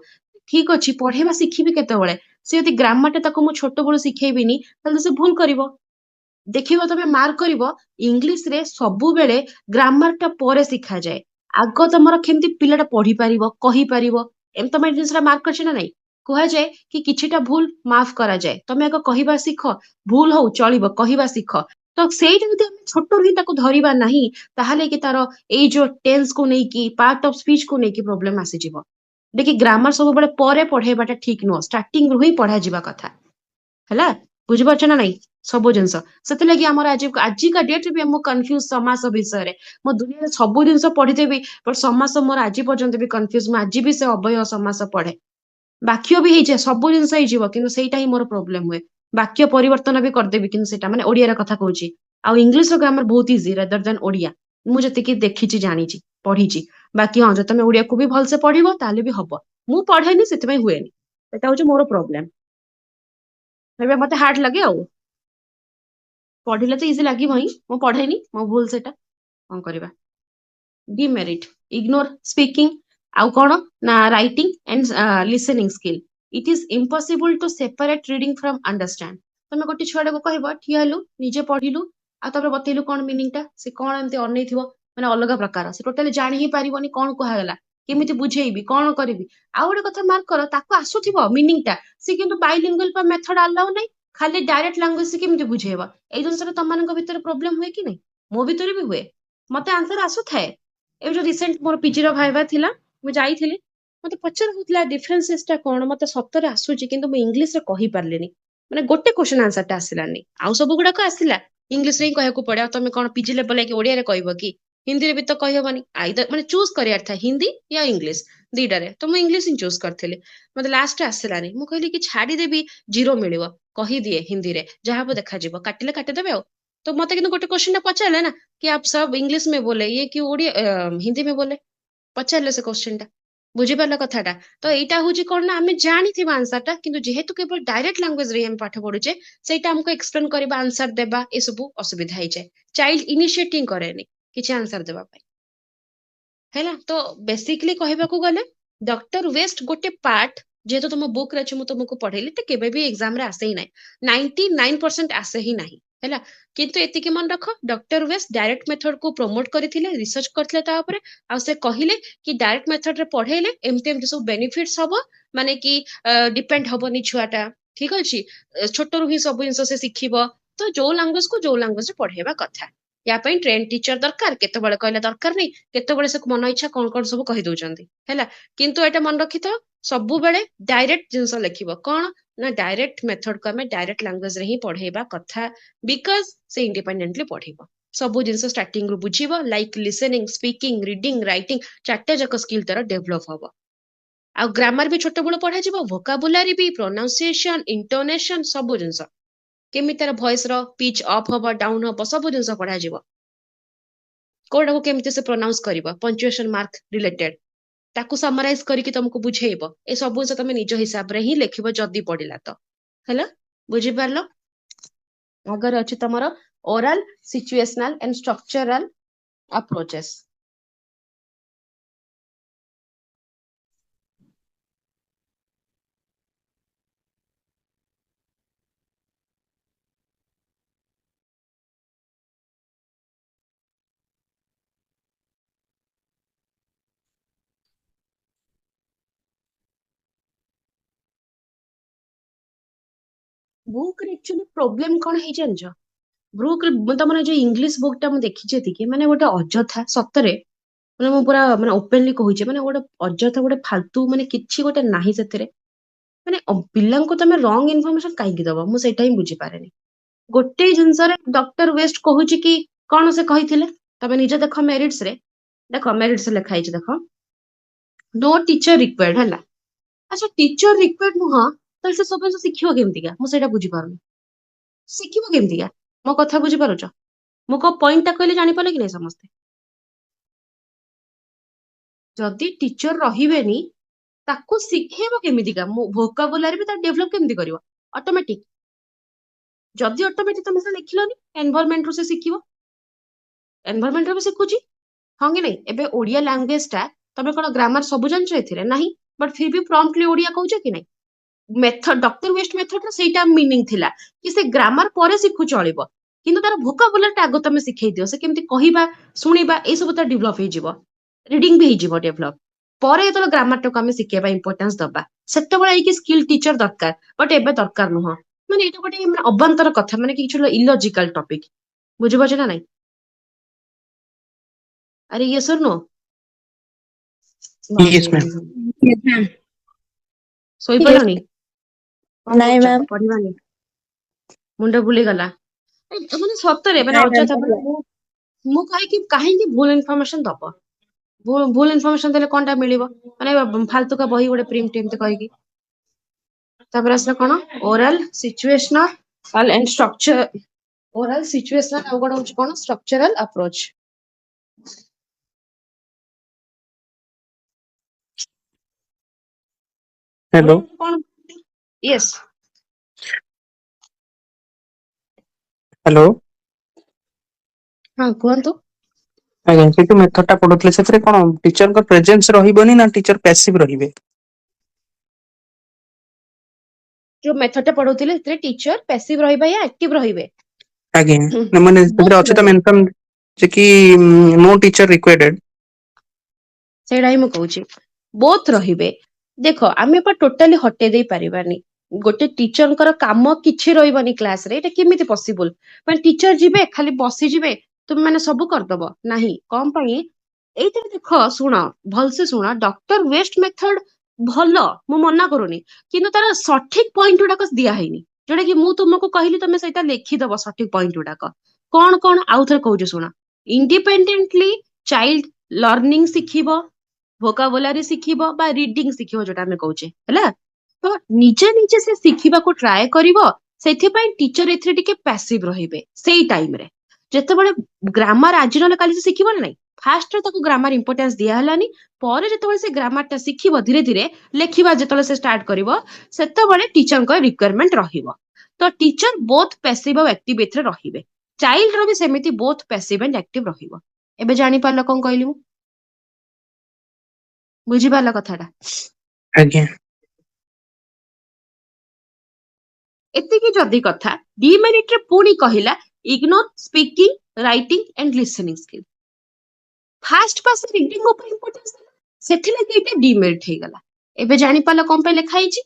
ଠିକ ଅଛି, ପଢେଇବା ଶିଖିବି କେତେବେଳେ? ସେ ଯଦି ଗ୍ରାମାରଟା ତାକୁ ମୁଁ ଛୋଟ ବେଳୁ ଶିଖେଇବିନି ତାହେଲେ ସେ ଭୁଲ କରିବ। ଦେଖିବ ତମେ ମାର୍କ କରିବ ଇଂଲିଶରେ ସବୁବେଳେ ଗ୍ରାମାର ଟା ପରେ ଶିଖାଯାଏ। ଆଗ ତମର କେମିତି ପିଲାଟା ପଢିପାରିବ, କହିପାରିବ, ଏମିତି ତମେ ଏ ଜିନିଷଟା ମାର୍କ କରିଛ ନା ନାଇଁ? କୁହାଯାଏ କି କିଛିଟା ଭୁଲ ମାଫ କରାଯାଏ। ତମେ ଆଗ କହିବା ଶିଖ, ଭୁଲ ହଉ ଚଳିବ, କହିବା ଶିଖ। ତ ସେଇଟା ଯଦି ଆମେ ଛୋଟରୁ ହିଁ ତାକୁ ଧରିବା ନାହିଁ ତାହେଲେ କି ତାର ଏଇ ଯୋଉ ଟେନ୍ସ କୁ ନେଇକି ପାର୍ଟ ଅଫ ସ୍ପିଚ କୁ ନେଇକି ପ୍ରୋବ୍ଲେମ ଆସିଯିବ। ଦେଖି ଗ୍ରାମାର ସବୁବେଳେ ପରେ ପଢେଇବାଟା ଠିକ ନୁହଁ, ଷ୍ଟାର୍ଟିଂ ରୁ ହିଁ ପଢାଯିବା କଥା। ହେଲା, ବୁଝିପାରୁଛ ନା ନାଇଁ ସବୁ ଜିନିଷ? ସେଥିଲାଗି ଆମର ଆଜିକା ଡେଟରେ ବି ମୁଁ କନଫ୍ୟୁଜ ସମାସ ବିଷୟରେ। ମୋ ଦୁନିଆରେ ସବୁ ଜିନିଷ ପଢିଦେବି ବଟ ସମାସ ମୋର ଆଜି ପର୍ଯ୍ୟନ୍ତ ବି କନଫ୍ୟୁଜ। ମୁଁ ଆଜି ବି ସେ ଅବୟ ସମାସ ପଢେ। ବାକ୍ୟ ବି ହେଇଯାଏ, ସବୁ ଜିନିଷ ହେଇଯିବ, କିନ୍ତୁ ସେଇଟା ହିଁ ମୋର ପ୍ରୋବ୍ଲେମ ହୁଏ। ବାକ୍ୟ ପରିବର୍ତ୍ତନ ବି କରିଦେବି, କିନ୍ତୁ ସେଇଟା ମାନେ ଓଡିଆର କଥା କହୁଛି। ଆଉ ଇଂଲିଶର ଗ୍ରାମର ବହୁତ ଇଜି ରାଦର ଦେନ ଓଡିଆ। ମୁଁ ଯେତିକି ଦେଖିଛି, ଜାଣିଛି, ପଢିଛି। ବାକି ହଁ, ଯଦି ତମେ ଓଡିଆକୁ ବି ଭଲସେ ପଢିବ ତାହେଲେ ବି ହବ। ମୁଁ ପଢେନି, ସେଥିପାଇଁ ହୁଏନି। ଏଟା ହଉଛି ମୋର ପ୍ରୋବ୍ଲେମ। ଏବେ ମତେ ହାର୍ଡ ଲାଗେ ଆଉ। ପଢିଲେ ତ ଇଜି ଲାଗିବ ହିଁ, ମୁଁ ପଢେନି, ମୋ ଭୁଲ ସେଟା। କଣ କରିବା? Demerit ignore speaking. ଆଉ କଣ ନା writing and listening skill. It is impossible to separate reading from understand. ତମେ ଗୋଟେ ଛୁଆଟାକୁ କହିବ ଠିଆ ହେଲୁ, ନିଜେ ପଢିଲୁ, ଆଉ ତାପରେ ବତେଇଲୁ କଣ ମିନିଂ ଟା, ସେ କଣ ଏମିତି ଅନେଇଥିବ, ମାନେ ଅଲଗା ପ୍ରକାର। ସେ ଟୋଟାଲି ଜାଣି ହିଁ ପାରିବନି କଣ କୁହାଗଲା, କେମିତି ବୁଝେଇବି, କଣ କରିବି। ଆଉ ଗୋଟେ କଥା ମାର୍କ କର, ତାକୁ ଆସୁଥିବ ମିନିଂ ଟା, ସେ କିନ୍ତୁ ବାଇଲିଙ୍ଗୁଆଲ ମେଥଡ ଆଲାଉ ନାହିଁ। ଖାଲି ଡାଇରେକ୍ଟ ଲାଙ୍ଗୁଏଜ ସେ କେମିତି ବୁଝେଇବ? ଏଇ ଜିନିଷଟା ତମମାନଙ୍କ ଭିତରେ ପ୍ରୋବ୍ଲେମ ହୁଏ କି ନାହିଁ? ମୋ ଭିତରେ ବି ହୁଏ। ମତେ ଆନ୍ସର ଆସୁଥାଏ। ଏବେ ଯୋଉ ରିସେଣ୍ଟ ମୋର ପିଜିର ଭାଇବା ଥିଲା, ମୁଁ ଯାଇଥିଲି, ମତେ ପଚାର ହଉଥିଲା ଡିଫରେନ୍ସେସ୍ ଟା କଣ। ମତେ ସତରେ ଆସୁଛି, କିନ୍ତୁ ମୁଁ ଇଂଲିଶରେ କହିପାରିଲିନି। ମାନେ ଗୋଟେ କ୍ୱେଶ୍ଚନ ଆନ୍ସରଟା ଆସିଲାନି, ଆଉ ସବୁ ଗୁଡାକ ଆସିଲା। ଇଂଲିଶରେ ହିଁ କହିବାକୁ ପଡେ। ଆଉ ତମେ କଣ ପିଜି ଲେଭେଲ ହେଇକି ଓଡିଆରେ କହିବ କି? ହିନ୍ଦୀରେ ବି ତ କହିହବନି। ଆଇଦର ମାନେ ଚୁଜ କରିବାର ଥାଏ, ହିନ୍ଦୀ ୟା ଇଂଲିଶ ଦିଟାରେ। ତ ମୁଁ ଇଂଲିଶ ହିଁ ଚୁଜ କରିଥିଲି। ମତେ ଲାଷ୍ଟରେ ଆସିଲାନି। ମୁଁ କହିଲି କି ଛାଡିଦେବି, ଜିରୋ ମିଳିବ, କହିଦିଏ ହିନ୍ଦୀରେ, ଯାହା ହବ ଦେଖାଯିବ, କାଟିଲେ କାଟିଦେବେ ଆଉ। तो मत कि गोटे क्वेश्चन पचारे ना कि आप सब इंग्लिश में बोले, ये कि ओडिया हिंदी में बोले, पचारे से क्वेश्चन टा बुझीपार कथाटा। तो यहाँ हूँ कौन ना आम जानी आंसर कि जेहेतु केवल डायरेक्ट लैंग्वेज रे पाठ पढ़ुचे से आमको एक्सप्लेन करवा आंसर देवा ये सब असुविधा हो जाए। चाइल्ड इनिशिएटिंग करेनि किसी आंसर देवा है। तो बेसिकली कहवाक गले डॉक्टर वेस्ट गोटे पार्ट जेहेतु तुम बुक रे तुमको पढ़ेली तो केबे भी एग्जाम रे आसे ही ना 99% आसे ही ना है। किंतु एतिकी मन रख डॉक्टर वेस्ट डायरेक्ट मेथड को प्रमोट करथिले, रिसर्च करथिले ता ऊपर, आ से कहिले कि डायरेक्ट मेथड रे पढ़ेले एमते एमते सब बेनिफिट्स हबो, माने कि डिपेंड हबोनी छुआटा। ठीक अछि, छोटरू ही सब जिंस से सिखिबो। तो जो लैंग्वेज को जो लैंग्वेज रे पढ़ेबा कथा। या पई ट्रेन टीचर दरकार, केतेबेले कहले दरकार नहीं, केतेबेले से मन इच्छा कोन कोन सब कहि दउचंदी हैला। किंतु एटा मन रखिथो, सबु बेले डायरेक्ट जिंस लिखिबो कोन ना डायरेक्ट मेथड को हमें डायरेक्ट लैंग्वेज रे ही पढ़ेबा कथा। बिकॉज से इंडिपेंडेंटली पढ़िबो, सब जिंस स्टार्टिंग रु बुझिबो, like listening, speaking, reading, writing, चारटे जक स्किल तार डेवलप हबो। आ ग्रामर भी छोट बेलू पढ़ा जिवो, वोकाबुलारी भी, प्रोनाउंसिएशन, इंटोनेशन, सब जिंस केमी तार वॉइस रो पिच अप हबो, डाउन हबो, सब जिंस पढ़ा जिवो। कोडा को केमते से प्रोनाउंस करिवो, पंक्चुएशन मार्क रिलेटेड ताकू समराइज करके तुमको बुझेइबो। ए सब से तुम निज हिसाब रे ही लिखिबो जदी पढ़िला तो हैला। बुझी पारलो? अगर अछि तमरो oral, situational and structural approaches. Book रे एक्चुअली प्रॉब्लम कोन है जानजो? बुक रे तमने जो इंग्लिश बुक टा मु देखि जेति कि माने गोटे अजथा सतरे, माने मु पूरा माने ओपनली कहूचे, माने गोटे अजथा गोटे फालतू, माने किछि गोटे नाही सेतरे। माने पिल्लांको तमे रॉन्ग इन्फॉर्मेशन काहे कि दबो? मु सेटा ही बुझी पारेनी। गोटे जिनसरे डॉक्टर वेस्ट कहूची कि कौन से कहिथिले, तमे निजे देखो मेरिट्स रे, देखो मेरिट्स लिखा हिच देखो, नो टीचर रिक्वायर्ड हला। अच्छा टीचर रिक्वायर्ड नुह तो से सब शिखिबो केमतिका? मु सेटा बुझी पारुनी। शिखिबो केमतिका? मो कथा बुझी पारुछ? मो को पॉइंट ता कहले जानि पाले कि नै समस्ते? ଯଦି ଟିଚର ରହିବେନି ତାକୁ ଶିଖେଇବ କେମିତିକା ଭୋକାବୁଲାରି ବି ତା ଡେଭଲପ କେମିତି କରିବ ଅଟୋମେଟିକ। ଯଦି ଅଟୋମେଟିକ ତମେ ସେ ଲେଖିଲନି ଏନଭାରमेंट ରୁ ସେ ଶିଖିବ, ଏନଭାରमेंट ରୁ ବି ଶିଖୁଛି ହଁ କି ନାଇଁ। ଏବେ ଓଡିଆ ଲାଙ୍ଗୁଏଜ ଟା ତମେ କଣ ଗ୍ରାମାର ସବୁ ଜାଣିଛ ଏଥିରେ ନାହିଁ, ବଟ୍ ଫିର ବି ପ୍ରମ୍ପଟଲି ଓଡିଆ କହୁଛ କି ନାଇଁ। ମେଥଡ ଡକ୍ଟର ୱେଷ୍ଟ ମେଥଡ ସେଇଟା ମିନିଂ ଥିଲା କି ସେ ଗ୍ରାମାର ପରେ ଶିଖୁ ଚଳିବ, କିନ୍ତୁ ତାର ଭୋକାବୁଲାରି ଟା ଆଗ ତମେ ଶିଖେଇ ଦିଅ, ସେ କେମିତି କହିବା ଶୁଣିବା ଏଇ ସବୁ ତାର ଡେଭଲପ ହେଇଯିବ, ରିଡିଙ୍ଗ ବି ହେଇଯିବ ଡେଭଲପ। ପରେ ଯେତେବେଳେ ଗ୍ରାମାରଟାକୁ ଆମେ ଶିଖେଇବା ଇମ୍ପୋର୍ଟାନ୍ସ ଦବା ସେତେବେଳେ ହେଇକି ସ୍କିଲ୍ ଟିଚର ଦରକାର, ବଟ୍ ଏବେ ଦରକାର ନୁହଁ। ମାନେ ଏଇଟା ଗୋଟେ ମାନେ ଅବାନ୍ତର କଥା, ମାନେ କିଛି ଇଲଜିକାଲ ଟପିକ, ବୁଝିପାରୁଛ ନା ନାଇଁ। ଆରେ ଇଏ sir no Yes, ma'am. Yes, ma'am. Yes. ଶୋଇପଡ଼ିଲଣି, କଣ ନାଇଁ କରୁଛ ମ୍ୟାମ୍। ପଢିବାନି, ମୁଣ୍ଡ ବୁଲିଗଲା। ମାନେ ସତରେ ମାନେ ନାଇଁ ଅଯଥା ମ୍ୟାମ୍। ମାନେ ମୁଁ କାହିଁକି କାହିଁକି ଭୁଲ ଇନଫର୍ମେସନ ଦବ, ଭୁଲ ଇନଫର୍ମେସନ ଦେଲେ କଣଟା ମିଳିବ, ମାନେ ଫାଲତୁକା ବହି ଗୋଟେ ପ୍ରିଣ୍ଟ ଏମିତି କହିକି। ତାପରେ ଆସିଲା କଣ ଓରାଲ ସିଚୁଏସନାଲ ଏଣ୍ଡ ଷ୍ଟ୍ରକ୍ଚର, ଓରାଲ ସିଚୁଏସନାଲ ଆଉ ଗୋଟେ ହଉଛି କଣ ଷ୍ଟ୍ରକ୍ଚରାଲ ଆପ୍ରୋଚ। Hello. କଣ ୟେସ୍ ହ୍ୟାଲୋ। ହଁ କୁହନ୍ତୁ। ଆଜ୍ଞା, ସେ ଯୋଉ ମେଥଡ ଟା ପଢୁଥିଲେ ସେଥିରେ କଣ ଟିଚରଙ୍କ ପ୍ରେଜେନ୍ସ ରହିବନି ନା ଟିଚର ପ୍ୟାସିଭ ରହିବେ? ଯୋଉ ମେଥଡ ଟା ପଢଉଥିଲେ ସେଥିରେ ଟିଚର ପ୍ୟାସିଭ ରହିବେ ୟା ଆକ୍ଟିଭ ରହିବେ? ଆଜ୍ଞା, ମାନେ ସେଥିରେ ବୋଥ ଅଛି ତ ରହିବେ। ମେନସନ ଯେ କି ନୋ ଟିଚର ରିକ୍ୱାର୍ଡେଡ। ସେଇଟା ହିଁ ମୁଁ କହୁଛି, ବୋଥ ରହିବେ। ଦେଖ ଆମେ ପା ଟୋଟାଲି ହଟେଇ ଦେଇ ପାରିବାନି, ଗୋଟେ ଟିଚରଙ୍କର କାମ କିଛି ରହିବନି କ୍ଲାସ ରେ, ଏଇଟା କେମିତି ପସିବୁଲ। ମାନେ ଟିଚର ଯିବେ ଖାଲି ବସିଯିବେ ତୁମେ ମାନେ ସବୁ କରିଦବ, ନାହିଁ କଣ ପାଇଁ। ଏଇଥିରେ ଦେଖ ଶୁଣ ଭଲସେ ଶୁଣ, ଡକ୍ଟର ୱେଷ୍ଟ ମେଥଡ ଭଲ ମୁଁ ମନା କରୁନି, କିନ୍ତୁ ତାର ସଠିକ ପଏଣ୍ଟ ଗୁଡାକ ଦିଆହେଇନି, ଯୋଉଟା କି ମୁଁ ତୁମକୁ କହିଲି ତମେ ସେଇଟା ଲେଖିଦବ ସଠିକ ପଏଣ୍ଟ ଗୁଡାକ। କଣ କଣ ଆଉଥରେ କହୁଛି ଶୁଣ, ଇଣ୍ଡିପେଣ୍ଡେଣ୍ଟଲି ଚାଇଲ୍ଡ ଲର୍ନିଂ ଶିଖିବ, ଭୋକାବୁଲାରି ଶିଖିବ ବା ରିଡିଙ୍ଗ ଶିଖିବ ଯୋଉଟା ଆମେ କହୁଛେ ହେଲା। ତ ନିଜେ ନିଜେ ସେ ଶିଖିବାକୁ ଟ୍ରାଏ କରିବ, ସେଥିପାଇଁ ଟିଚର ଏଥିରେ ଟିକେ ପ୍ୟାସିଭ ରହିବେ ସେଇ ଟାଇମରେ। ଯେତେବେଳେ ଗ୍ରାମାର ଆଜି ନହେଲେ କାଲି ସେ ଶିଖିବ ନା ନାଇଁ, ଫାଷ୍ଟରେ ତାକୁ ଗ୍ରାମାର ଇମ୍ପୋର୍ଟାନ୍ସ ଦିଆହେଲାନି, ପରେ ଯେତେବେଳେ ସେ ଗ୍ରାମାର ଟା ଶିଖିବ ଧୀରେ ଧୀରେ ଲେଖିବା ଯେତେବେଳେ ସେ ଷ୍ଟାର୍ଟ କରିବ ସେତେବେଳେ ଟିଚରଙ୍କ ରିକ୍ୱାରମେଣ୍ଟ ରହିବ। ତ ଟିଚର ବୋଥ ପ୍ୟାସିଭ ଆଉ ଆକ୍ଟିଭ ଏଥିରେ ରହିବେ, ଚାଇଲ୍ଡର ବି ସେମିତି ବୋଥ ପ୍ୟାସିଭ ଆଣ୍ଡ ଆକ୍ଟିଭ ରହିବ। ଏବେ ଜାଣିପାରିଲ କଣ କହିଲି ମୁଁ, ବୁଝିପାରିଲ କଥାଟା। ଆଜ୍ଞା। ଏତିକି ଯଦି କଥା, ଡିମେରିଟରେ ପୁଣି କହିଲା ignore speaking, writing and listening skill. Fast pass reading ଉପରେ ଇମ୍ପୋର୍ଟାନ୍ସ ଦେଲା, ସେଥିଲାଗି ଏଇଟା ଡିମେରିଟ ହେଇଗଲା। ଏବେ ଜାଣିପାରିଲ କଣ ପାଇଁ ଲେଖା ହେଇଛି।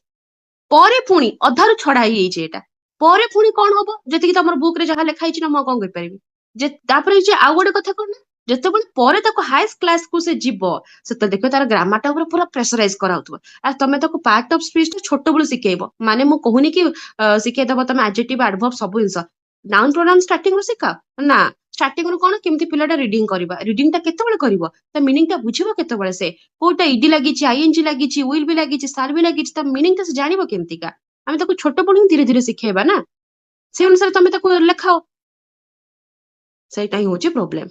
ପରେ ପୁଣି ଅଧାରୁ ଛଡା ହେଇଯାଇଛି ଏଇଟା, ପରେ ପୁଣି କଣ ହବ, ଯେତିକି ତମର ବୁକ ରେ ଯାହା ଲେଖା ହେଇଛି ନା ମୁଁ ଆଉ କଣ କରିପାରିବି। ଯେ ତାପରେ ଯେ ଆଉ ଗୋଟେ କଥା କଣ ନା, ଯେତେବେଳେ ପରେ ତାକୁ ହାଏଷ୍ଟ କ୍ଲାସ କୁ ସେ ଯିବ ସେତେବେଳେ ଦେଖିବ ତାର ଗ୍ରାମାର ଟା ଉପରେ ପୁରା ପ୍ରେସରାଇଜ କରାହଉଥିବ। ଆଉ ତମେ ତାକୁ ପାର୍ଟ ଅଫ ସ୍ପିଚ ଟା ଛୋଟ ବେଳୁ ଶିଖେଇବ, ମାନେ ମୁଁ କହୁନି କି ଶିଖେଇଦବ ତମେ ଆଡଜେକ୍ଟିଭ ଆଡଭର୍ବ ସବୁ ଜିନିଷ, ନାଉନ ପ୍ରୋନାଉନ ଷ୍ଟାର୍ଟିଂ ରୁ ଶିଖାଅ ନା, ଷ୍ଟାର୍ଟିଂ ରୁ କଣ କେମିତି ପିଲାଟା ରିଡିଂ କରିବା, ରିଡିଂ ଟା କେତେବେଳେ କରିବ, ତା ମିନିଂ ଟା ବୁଝିବ କେତେବେଳେ, ସେ କୋଉଟା ଇଡି ଲାଗିଛି, ଆଇଏନଜି ଲାଗିଛି, ୱିଲ୍ ବି ଲାଗିଛି, ସାର୍ ବି ଲାଗିଛି, ତା ମିନିଂ ଟା ସେ ଜାଣିବ କେମିତିକା। ଆମେ ତାକୁ ଛୋଟ ବେଳୁ ହିଁ ଧୀରେ ଧୀରେ ଶିଖେଇବା ନା, ସେ ଅନୁସାରେ ତମେ ତାକୁ ଲେଖାଅ। ସେଇଟା ହିଁ ହଉଛି ପ୍ରୋବ୍ଲେମ,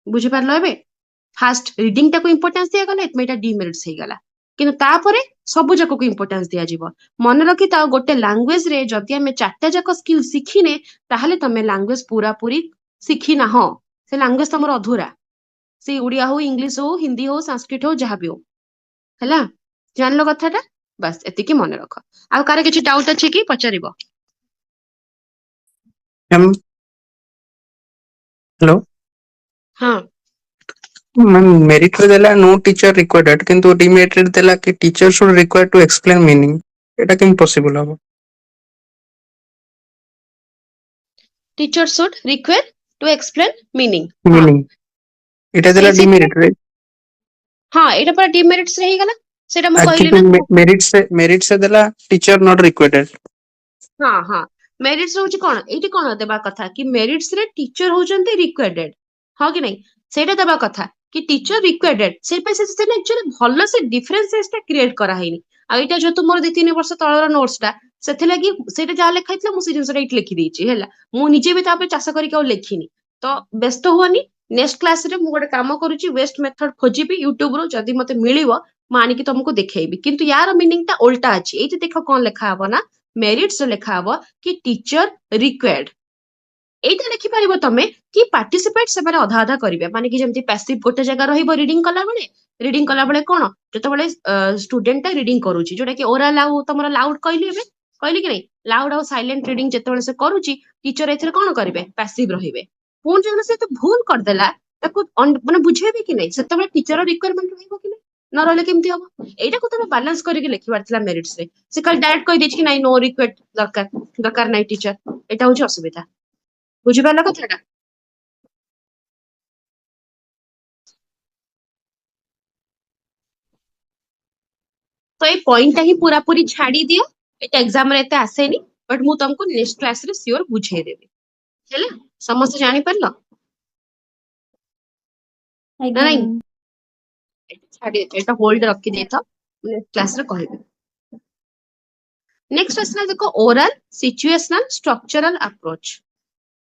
ବୁଝିପାରିଲ ଏବେ। ଫାଷ୍ଟ ରିଡିଂ ଟାକୁ ଇମ୍ପୋର୍ଟାନ୍ସ ଦିଆଗଲା, ଏଥିପାଇଁ ଏଇଟା ଡିମେରିଟ୍ସ ହେଇଗଲା, କିନ୍ତୁ ତାପରେ ସବୁ ଯାକକୁ ଇମ୍ପୋର୍ଟାନ୍ସ ଦିଆଯିବ। ମନେ ରଖିଥାଅ, ଗୋଟେ ଲାଙ୍ଗୁଏଜ ରେ ଯଦି ଆମେ ଚାରିଟା ଯାକ ସ୍କିଲ୍ ଶିଖିନେ ତାହେଲେ ତମେ ଲାଙ୍ଗୁଏଜ ପୁରା ପୁରି ଶିଖିନାହଁ, ସେ ଲାଙ୍ଗୁଏଜ ତମର ଅଧୁରା। ସେ ଓଡିଆ ହଉ, ଇଂଲିଶ ହଉ, ହିନ୍ଦୀ ହଉ, ସଂସ୍କୃତ ହଉ, ଯାହାବି ହଉ ହେଲା। ଜାଣିଲ କଥାଟା, ବାସ୍ ଏତିକି ମନେ ରଖ। ଆଉ କାହାର କିଛି ଡାଉଟ ଅଛି କି ପଚାରିବ। ହ୍ୟାଲୋ। ହଁ ମେରିଟ ରେ ଦେଲା ନୋ ଟିଚର ରିକ୍ୱାର୍ଡେଡ, କିନ୍ତୁ ଡିମେରିଟ ରେ ଦେଲା କି teacher should required to explain meaning. ଏଟା କେମିତି ପସିବଲ ହବ? Teacher should require to explain meaning, ହଁ ମିନିଂ ଏଟା ଦେଲା ସେଥିରେ ଡିମେରିଟ ରେ। ହଁ ଏଇଟା ପୁରା ଡିମେରିଟ୍ସ ରେ ହେଇଗଲା, ସେଇଟା ମୁଁ କହିଲି କିନ୍ତୁ ନା। ମେରିଟ୍ସ ଦେଲା ଟିଚର ନଟ ରିକ୍ୱାର୍ଡେଡ। ହଁ ହଁ, ମେରିଟ୍ସ ହଉଛି କଣ, ଏଇଠି କଣ ଦେବା କଥା କି ମେରିଟ୍ସ ରେ ଟିଚର ହଉଛନ୍ତି ରିକ୍ୱାର୍ଡେଡ, ହଁ କି ନାଇଁ, ସେଇଟା ଦେବା କଥା କି ଟିଚର ରିକ୍ୱାର୍ଡେଡ। ସେଇପାଇଁ ଭଲ ସେ ଡିଫରେନ୍ସ ଟା କ୍ରିଏଟ କରାହେଇନି। ଆଉ ଏଇଟା ଯେହେତୁ ମୋର 2-3 ବର୍ଷ ତଳର ନୋଟ୍ସ ଟା, ସେଥିଲାଗି ସେଇଟା ଯାହା ଲେଖା ହେଇଥିଲା ମୁଁ ସେ ଜିନିଷଟା ଏଇଠି ଲେଖିଦେଇଛି ହେଲା। ମୁଁ ନିଜେ ବି ତାପରେ ଚାଷ କରିକି ଆଉ ଲେଖିନି, ତ ବ୍ୟସ୍ତ ହୁଅନି। नेक्स्ट क्लास रे मु गोटे काम करूची वेस्ट मेथड खोजिबी यूट्यूब रो जदी मते मिलिवो मु आनिकी तुमको देखैबी किंतु यार मीनिंग टा उल्टा अछि एठी देखो कोन लेखा हबो ना मेरिट्स लेखा हबो कि टीचर रिक्वायर्ड एटा लिखि पारिबो तमे कि पार्टिसिपेट से माने आधा आधा करिवे माने कि जेमति पैसिव गोटे जगह रहिबो रीडिंग कला बेले कोन जते बेले स्टूडेंट टा रीडिंग करूची जोटा कि ओरल आउ तमरा लाउड कहली कि नहीं लाउड आउ साइलेंट रीडिंग जते बेले से करूची टीचर एथिरे कोन करिवे पैसिव रहिबे पुन जने से तो भूल कर देला ताको माने बुझेबे कि नहीं सेते बेले टीचर रिक्वायरमेंट रहिबो कि नहीं न रहले केमति हबो एटा को तमे बैलेंस करके लिखिबार थिला मेरिट्स रे से कल डायरेक्ट कहि देछि कि नहीं नो रिक्वायर्ड दरकार नहीं टीचर एटा होची असुविधा बुझी पाला कथाटा तो ये पॉइंट ही पूरा पूरी छाड़ी दियो एटा एग्जाम रे एते आसेनी बट मु तुमको नेक्स्ट क्लास रे श्योर बुझे देबी हैला समस्त जानि परलो ना ଆଜ୍ଞା नहीं ମ୍ୟାମ୍। छाड़ी एटा होल्ड रखी देता नेक्स्ट क्लास रे कहबे नेक्स्ट आसना देखो ओरल सिचुएशनल स्ट्रक्चरल अप्रोच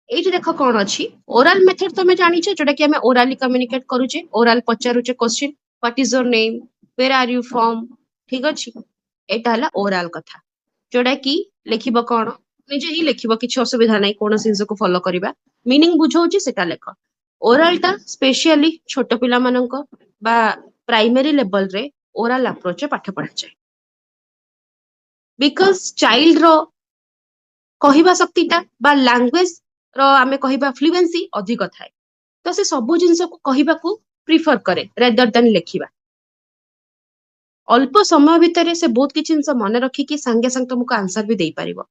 एठी देखो कोन अछि ओरल मेथड तमे जानि छ जोटा कि हमें ओरली कम्युनिकेट करूचे ओरल पचारुचे question what is your name where are you from ठीक अछि एटा हला ओरल कथा जोटा कि लिखिबो कोन निजे ही लिखिबो किछि असुविधा नै कोन जिंस को फॉलो करिबा मीनिंग बुझौची सेटा लेख ओरल टा स्पेशली छोट पिला माननको बा प्राइमरी लेवल रे ओरल अप्रोच पाठ पढ़ा जाय बिकॉज चाइल्ड रो कहिबा शक्तिटा बा लैंग्वेज रो आमे कहिबा फ्लुएंसी अधिक थाए तो से सब जिंस को कहिबा को प्रिफर करे रेदर देन लेखिबा अल्प समय भितर से बहुत किछि जिंस मन रखी कि संगे संग तुमको आंसर भी देई परिबो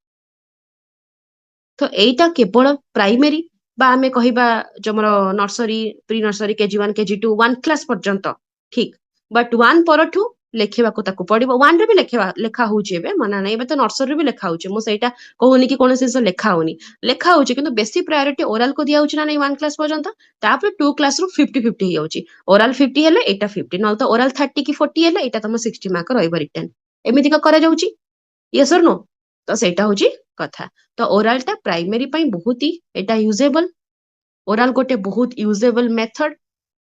तो एटा केवल प्राइमरी बा आमे कहिबा जमर nursery pre nursery KG 1 KG 2 1 class पर्यंत ठीक बट 1 परठू लेखिबा को ताको पड़िबो 1 रे भी लेखा होउची एबे मना नै एबे तो नर्सरी भी लेखा होउची मो सेटा कहूनी कि कोन से लेखा होउची किंतु बेसी प्रायोरिटी ओरल को दिया होउची ना नै 1 क्लास पर्यंत तापर 2 क्लास रु 50-50 ही होउची ओरल 50 हेले एटा 50 नल तो ओरल 30 की 40 हेले एटा तम 60 मार्क रहइबो रिटन एमिति का करा जाउची यस और नो तो सेटा होउची कथा तो ओरल टा प्राइमरी पई बहुत ही एटा यूजेबल ओरल गोटे बहुत यूजेबल मेथड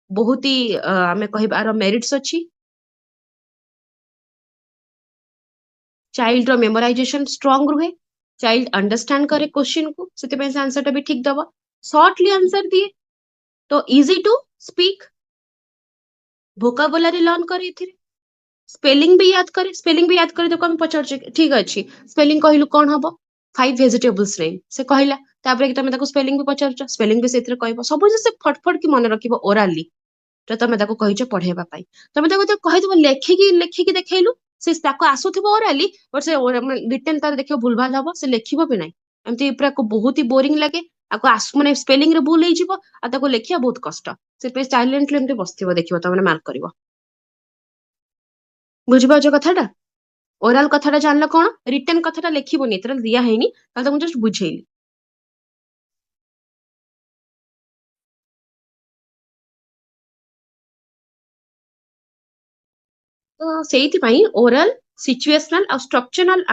बहुत ही आमे कहिबार मेरिट्स अछि चाइल्ड रो मेमोराइजेशन स्ट्रांग रुहे चाइल्ड अंडरस्टैंड करे क्वेश्चन को सेते पे आंसर टा भी ठीक दबा शॉर्टली आंसर दिए तो easy to speak vocabulary learn करे इथिरे स्पेलिंग भी याद करे तो हम पचार ठीक अछि स्पेलिंग कहिलु कोन हबो 5 वेजिटेबल्स नेम से कहला तापर कि तमे ताको स्पेलिंग भी पचारछ स्पेलिंग भी सेतिर कहबो सब जे से फटफट की मन रखिबो ओरली तो तमे ताको कहिछ पढेबा पाई तमे ताको तो कहिदबो लेखिकी देखैलु से ताको आसुथिबो ओरली पर से रिटन तार देखियो भूलभाल हबो से लेखिबो भी नाही एमती पूरा को बहुत ही बोरिंग लागे आको माने स्पेलिंग रे भूल होई जिवो आ ताको लेखिया बहुत कष्ट से पे साइलेंटली एमती बसथिबो देखिबो तमे मार्क करिवो बुझिबाजो कथाटा ओरल कथाटा जानला कोन रिटन कथाटा लेखिबोनी एतरा दिया हैनी ताल तुम जस्ट बुझेइली तो सेइति पई ओरल सिचुएशनल और स्ट्रक्चरल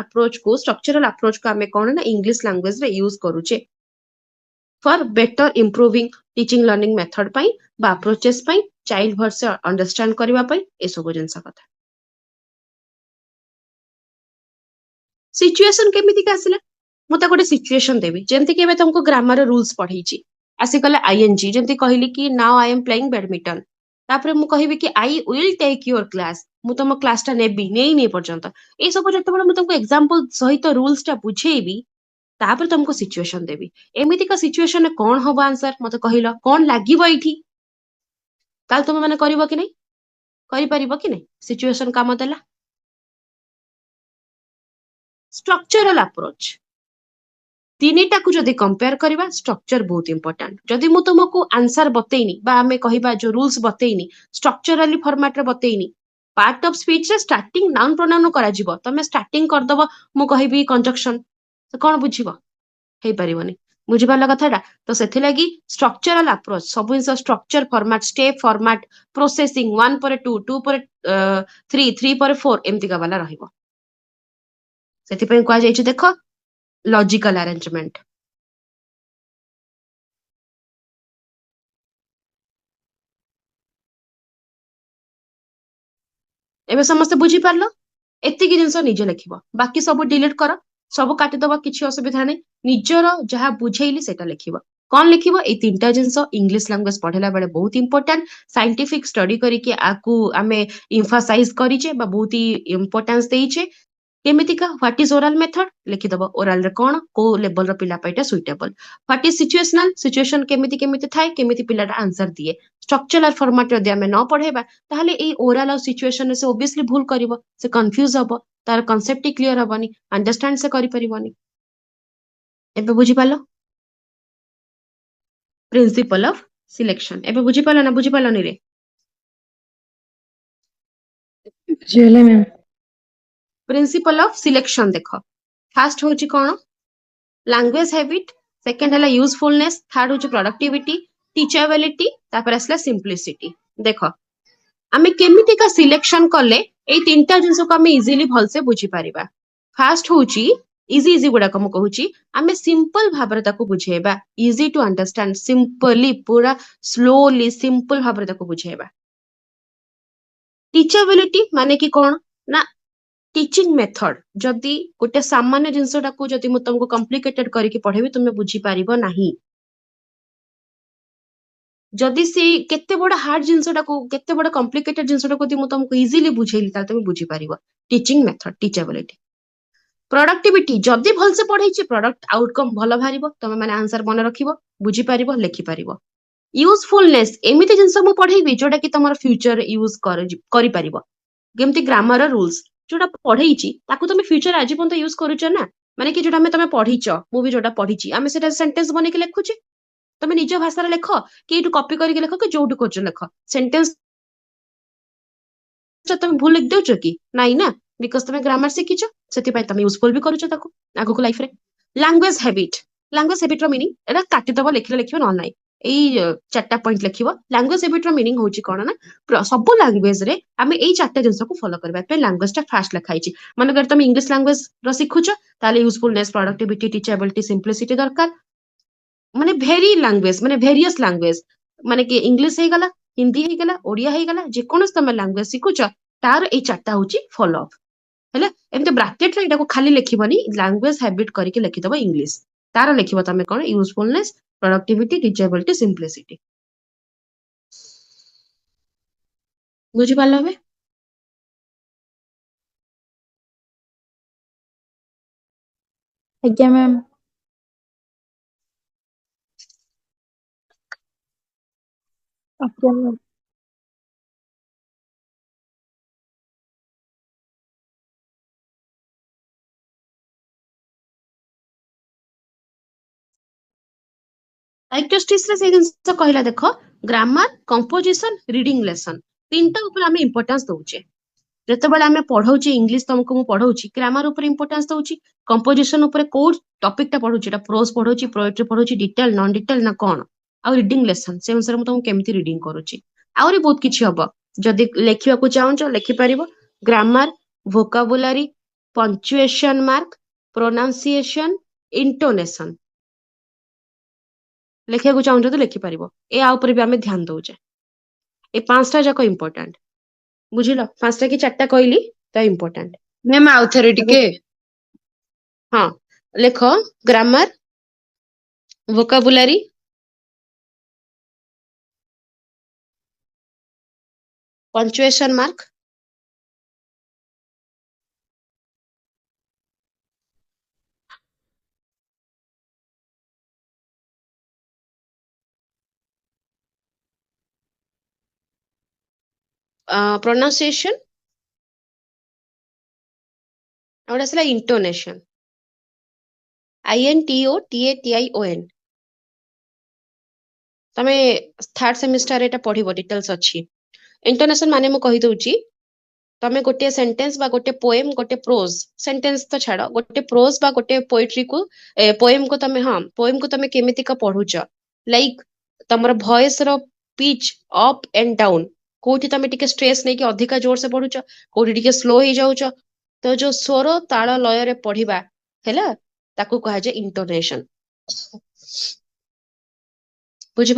अप्रोच को हमें कोन ना इंग्लिश लैंग्वेज रे यूज करूचे for better improving teaching learning method पई बा अप्रोचेस पई चाइल्ड भर से अंडरस्टैंड करबा पई ए सब जिंस कथा सिचुएशन केमिति का आसिला मु ता गोटे सिचुएशन देबी जेमति कि एबे तुमको ग्रामर रूल्स पढीची आसी कले आईएनजी जेमति कहली कि now I am playing badminton तापर मु कहिबी कि I will take your class मु तुम क्लास टा नेबी नै पर्यंत ए सब जते बड मु तुमको एग्जांपल सहित रूल्स टा बुझेबी तापर तुमको सिचुएशन देबी एमिति का सिचुएशन में कोन हबो आंसर मते कहिलो कोन लागिबो एठी ताल तुम माने करिवो कि नै करि परिबो कि नै सिचुएशन काम देला स्ट्रक्चरल अप्रोच तीनिटा को जदि कंपेयर करबा स्ट्रक्चर बहुत इंपोर्टेंट जदि मु तुमको आंसर बतेइनी बा हमें कहिबा जो रूल्स बतेइनी स्ट्रक्चरली फॉर्मेट रे बतेइनी पार्ट ऑफ स्पीच रे स्टार्टिंग नाउन प्रोनाउन करा जिवो तमे स्टार्टिंग कर दबो मु कहिबी कंजक्शन तो कोन बुझिबो हे परिबोनी बुझिबाला कथाटा तो सेथि लागि स्ट्रक्चरल अप्रोच सब इंस structure format step format processing 1 पर 2 2 पर 3 3 पर 4 एमति का वाला रहिबो सेथि पय को जायछि देखो लॉजिकल अरेंजमेंट एबे समस्त बुझी पारलो एतिकी जिंस निजे लिखिबो बाकी सब डिलीट कर सब काटिदबा किछि असुविधा नहीं निजर जहाँ बुझेइली सेटा लिखिबो कौन लिखिबो ए तीनटा जिंस इंग्लिश लैंग्वेज पढ़ेला बेले बहुत इंपोर्टेंट साइंटिफिक स्टडी करिके आकु आमे इम्फासाइज करिचे बा बहुत ही इंपोर्टेंस देइचे केमितिका व्हाट इज ओरल मेथड लिखिदब ओरल रे कौन को लेवल रो पिला पाइटा suitable what is situational situation केमिति केमिति थाए केमिति पिलाटा आंसर दिए स्ट्रक्चरल फॉर्मेट रे आमे न पढ़ेबा ताहले ए ओरल और सिचुएशन से ऑब्वियसली भूल करिवो से कंफ्यूज हबो तार कांसेप्ट क्लियर हबनी अंडरस्टैंड से करि परिबोनी एबे बुझी पालो प्रिंसिपल ऑफ सिलेक्शन एबे बुझी पालो ना बुझी पालोनी रे बुझिगले मैम प्रिंसिपल ऑफ सिलेक्शन देखो फास्ट होची कोन लैंग्वेज हैबिट सेकंड हला यूजफुलनेस थर्ड होची प्रोडक्टिविटी टीचेबिलिटी तापर असला सिंप्लिसिटी देखो आमे केमितिका सिलेक्शन कले ए तीनटा जिंस को आमे इजीली भलसे बुझी पारिबा फास्ट होची इजी इजी गुडा को कहूची आमे सिंपल भाबरे ताको बुझेबा इजी टू अंडरस्टैंड सिंपली पूरा स्लोली सिंपल भाबरे ताको बुझेबा टीचेबिलिटी माने कि कोन ना टीचिंग मेथड जदि गोटे सामान्य जिनसटा को जदि मु तुमको कॉम्प्लिकेटेड करके पढ़ेबी तुमे बुझी पारिबो नाही जदि से केते बड़ हार्ड जिनसटा को केते बड़ कॉम्प्लिकेटेड जिनसटा को मु तुमको इजीली बुझेइली ताले तुमे बुझी पारिबो टीचिंग मेथड टीचेबिलिटी प्रोडक्टिविटी जदि भल से पढ़ाई प्रोडक्ट आउटकम भल बाहरिबो तुमे माने आंसर मन रखिबो बुझी पारिबो लिखि पारिबो यूजफुलनेस एमिति जिनस मु पढ़ेबी जोटा कि तमर फ्यूचर यूज करि पारिबो केमती ग्रामर रूल्स जोटा पढ़ई ताकू तुम फ्यूचर आज पर्यंत यूज करुच ना माने कि जोटा तुम पढ़ीच मु भी जोटा पढ़ी आम से सेंटेंस बन के लिखुचे तुम निज भाषा लेख कि कॉपी करके लेख कि जोटू खोज लेख सेंटेंस तुम भूल लिख दौच कि नाई ना बिकज तुम ग्रामर शिखिच से तुम यूजफुल भी करुच आगक लाइफ रे लैंग्वेज हैबिट मीनिंग एटा काटिदब लिखले लिखिबो न नाही एई चारटा पॉइंट लिखिबो लैंग्वेज हैबिट रो मीनिंग होची कोन ना सब लैंग्वेज रे आमे एई चारटा जिंस को फॉलो करबा पे लैंग्वेज टा फास्ट लिखाइची मन कर तुम इंग्लिश लैंग्वेज रो सिखुछ ताले यूजफुलनेस प्रोडक्टिविटी टीचेबिलिटी सिंप्लिसिटी दरकार माने भेरी लैंग्वेज माने वेरियस लैंग्वेज माने कि इंग्लिश हे गला हिंदी हे गला ओडिया हे गला जे कोनस तुम लैंग्वेज सिखुछ तार एई चारटा होची फॉलो अप हैला एमते ब्रैकेट रे एटा को खाली लिखिबनी लैंग्वेज हैबिट करके लिखिदबो इंग्लिश तार लिखिबो तमे कोन यूजफुलनेस प्रोडक्टिविटी टीचेबिलिटी सिंप्लिसिटी बुझी पालो हबे आज्ञा मैम आज्ञा मैम डायग्नोस्टिक्स रे से जिंस कहला देखो ग्रामर कंपोजिशन रीडिंग लेसन तीनटा ऊपर आमे इंपोर्टेंस दउचे जेतेबेले आमे पढौची इंग्लिश तुमको मु पढौची ग्रामर ऊपर इंपोर्टेंस दउची कंपोजिशन ऊपर को टॉपिक टा पढौची एटा प्रोज पढौची पोएट्री पढौची डिटेल नॉन डिटेल ना कोन आ रीडिंग लेसन से अनुसार मु तुमको केमिति रीडिंग करूची आउरी बहुत किछि हबो जदि लेखिबा को चाहूछ लेखि परिबो grammar vocabulary punctuation mark pronunciation intonation लेखिया को चाहूछ तो लेखि परिबो ए आ ऊपर भी आमे ध्यान दउचे ए पांचटा जाको इंपोर्टेंट बुझिलो पांचटा की चारटा कहली तो इंपोर्टेंट मैम आउथरे टिके हाँ लेखो grammar vocabulary punctuation mark pronunciation और असला इंटोनेशन INTOTATION तमे थर्ड सेमिस्टर एटा पढिबो डिटेल्स अछि इंटोनेशन माने मु कहि दउची तमे गोटे सेंटेंस बा गोटे पोएम गोटे प्रोज सेंटेंस तो छाड़ो गोटे प्रोज बा गोटे पोएट्री को पोएम को तमे हाँ पोएम को तमे केमिति का पढुच लाइक तमर वॉइस रो पिच अप एंड डाउन कोठी तमे टिके स्ट्रेस नै कि अधिका जोर से पढुच कोठी टिके स्लो हो जाउच तो जो स्वर ताल लय रे पढिबा हैला ताकू कहा जे इंटोनेशन बुझि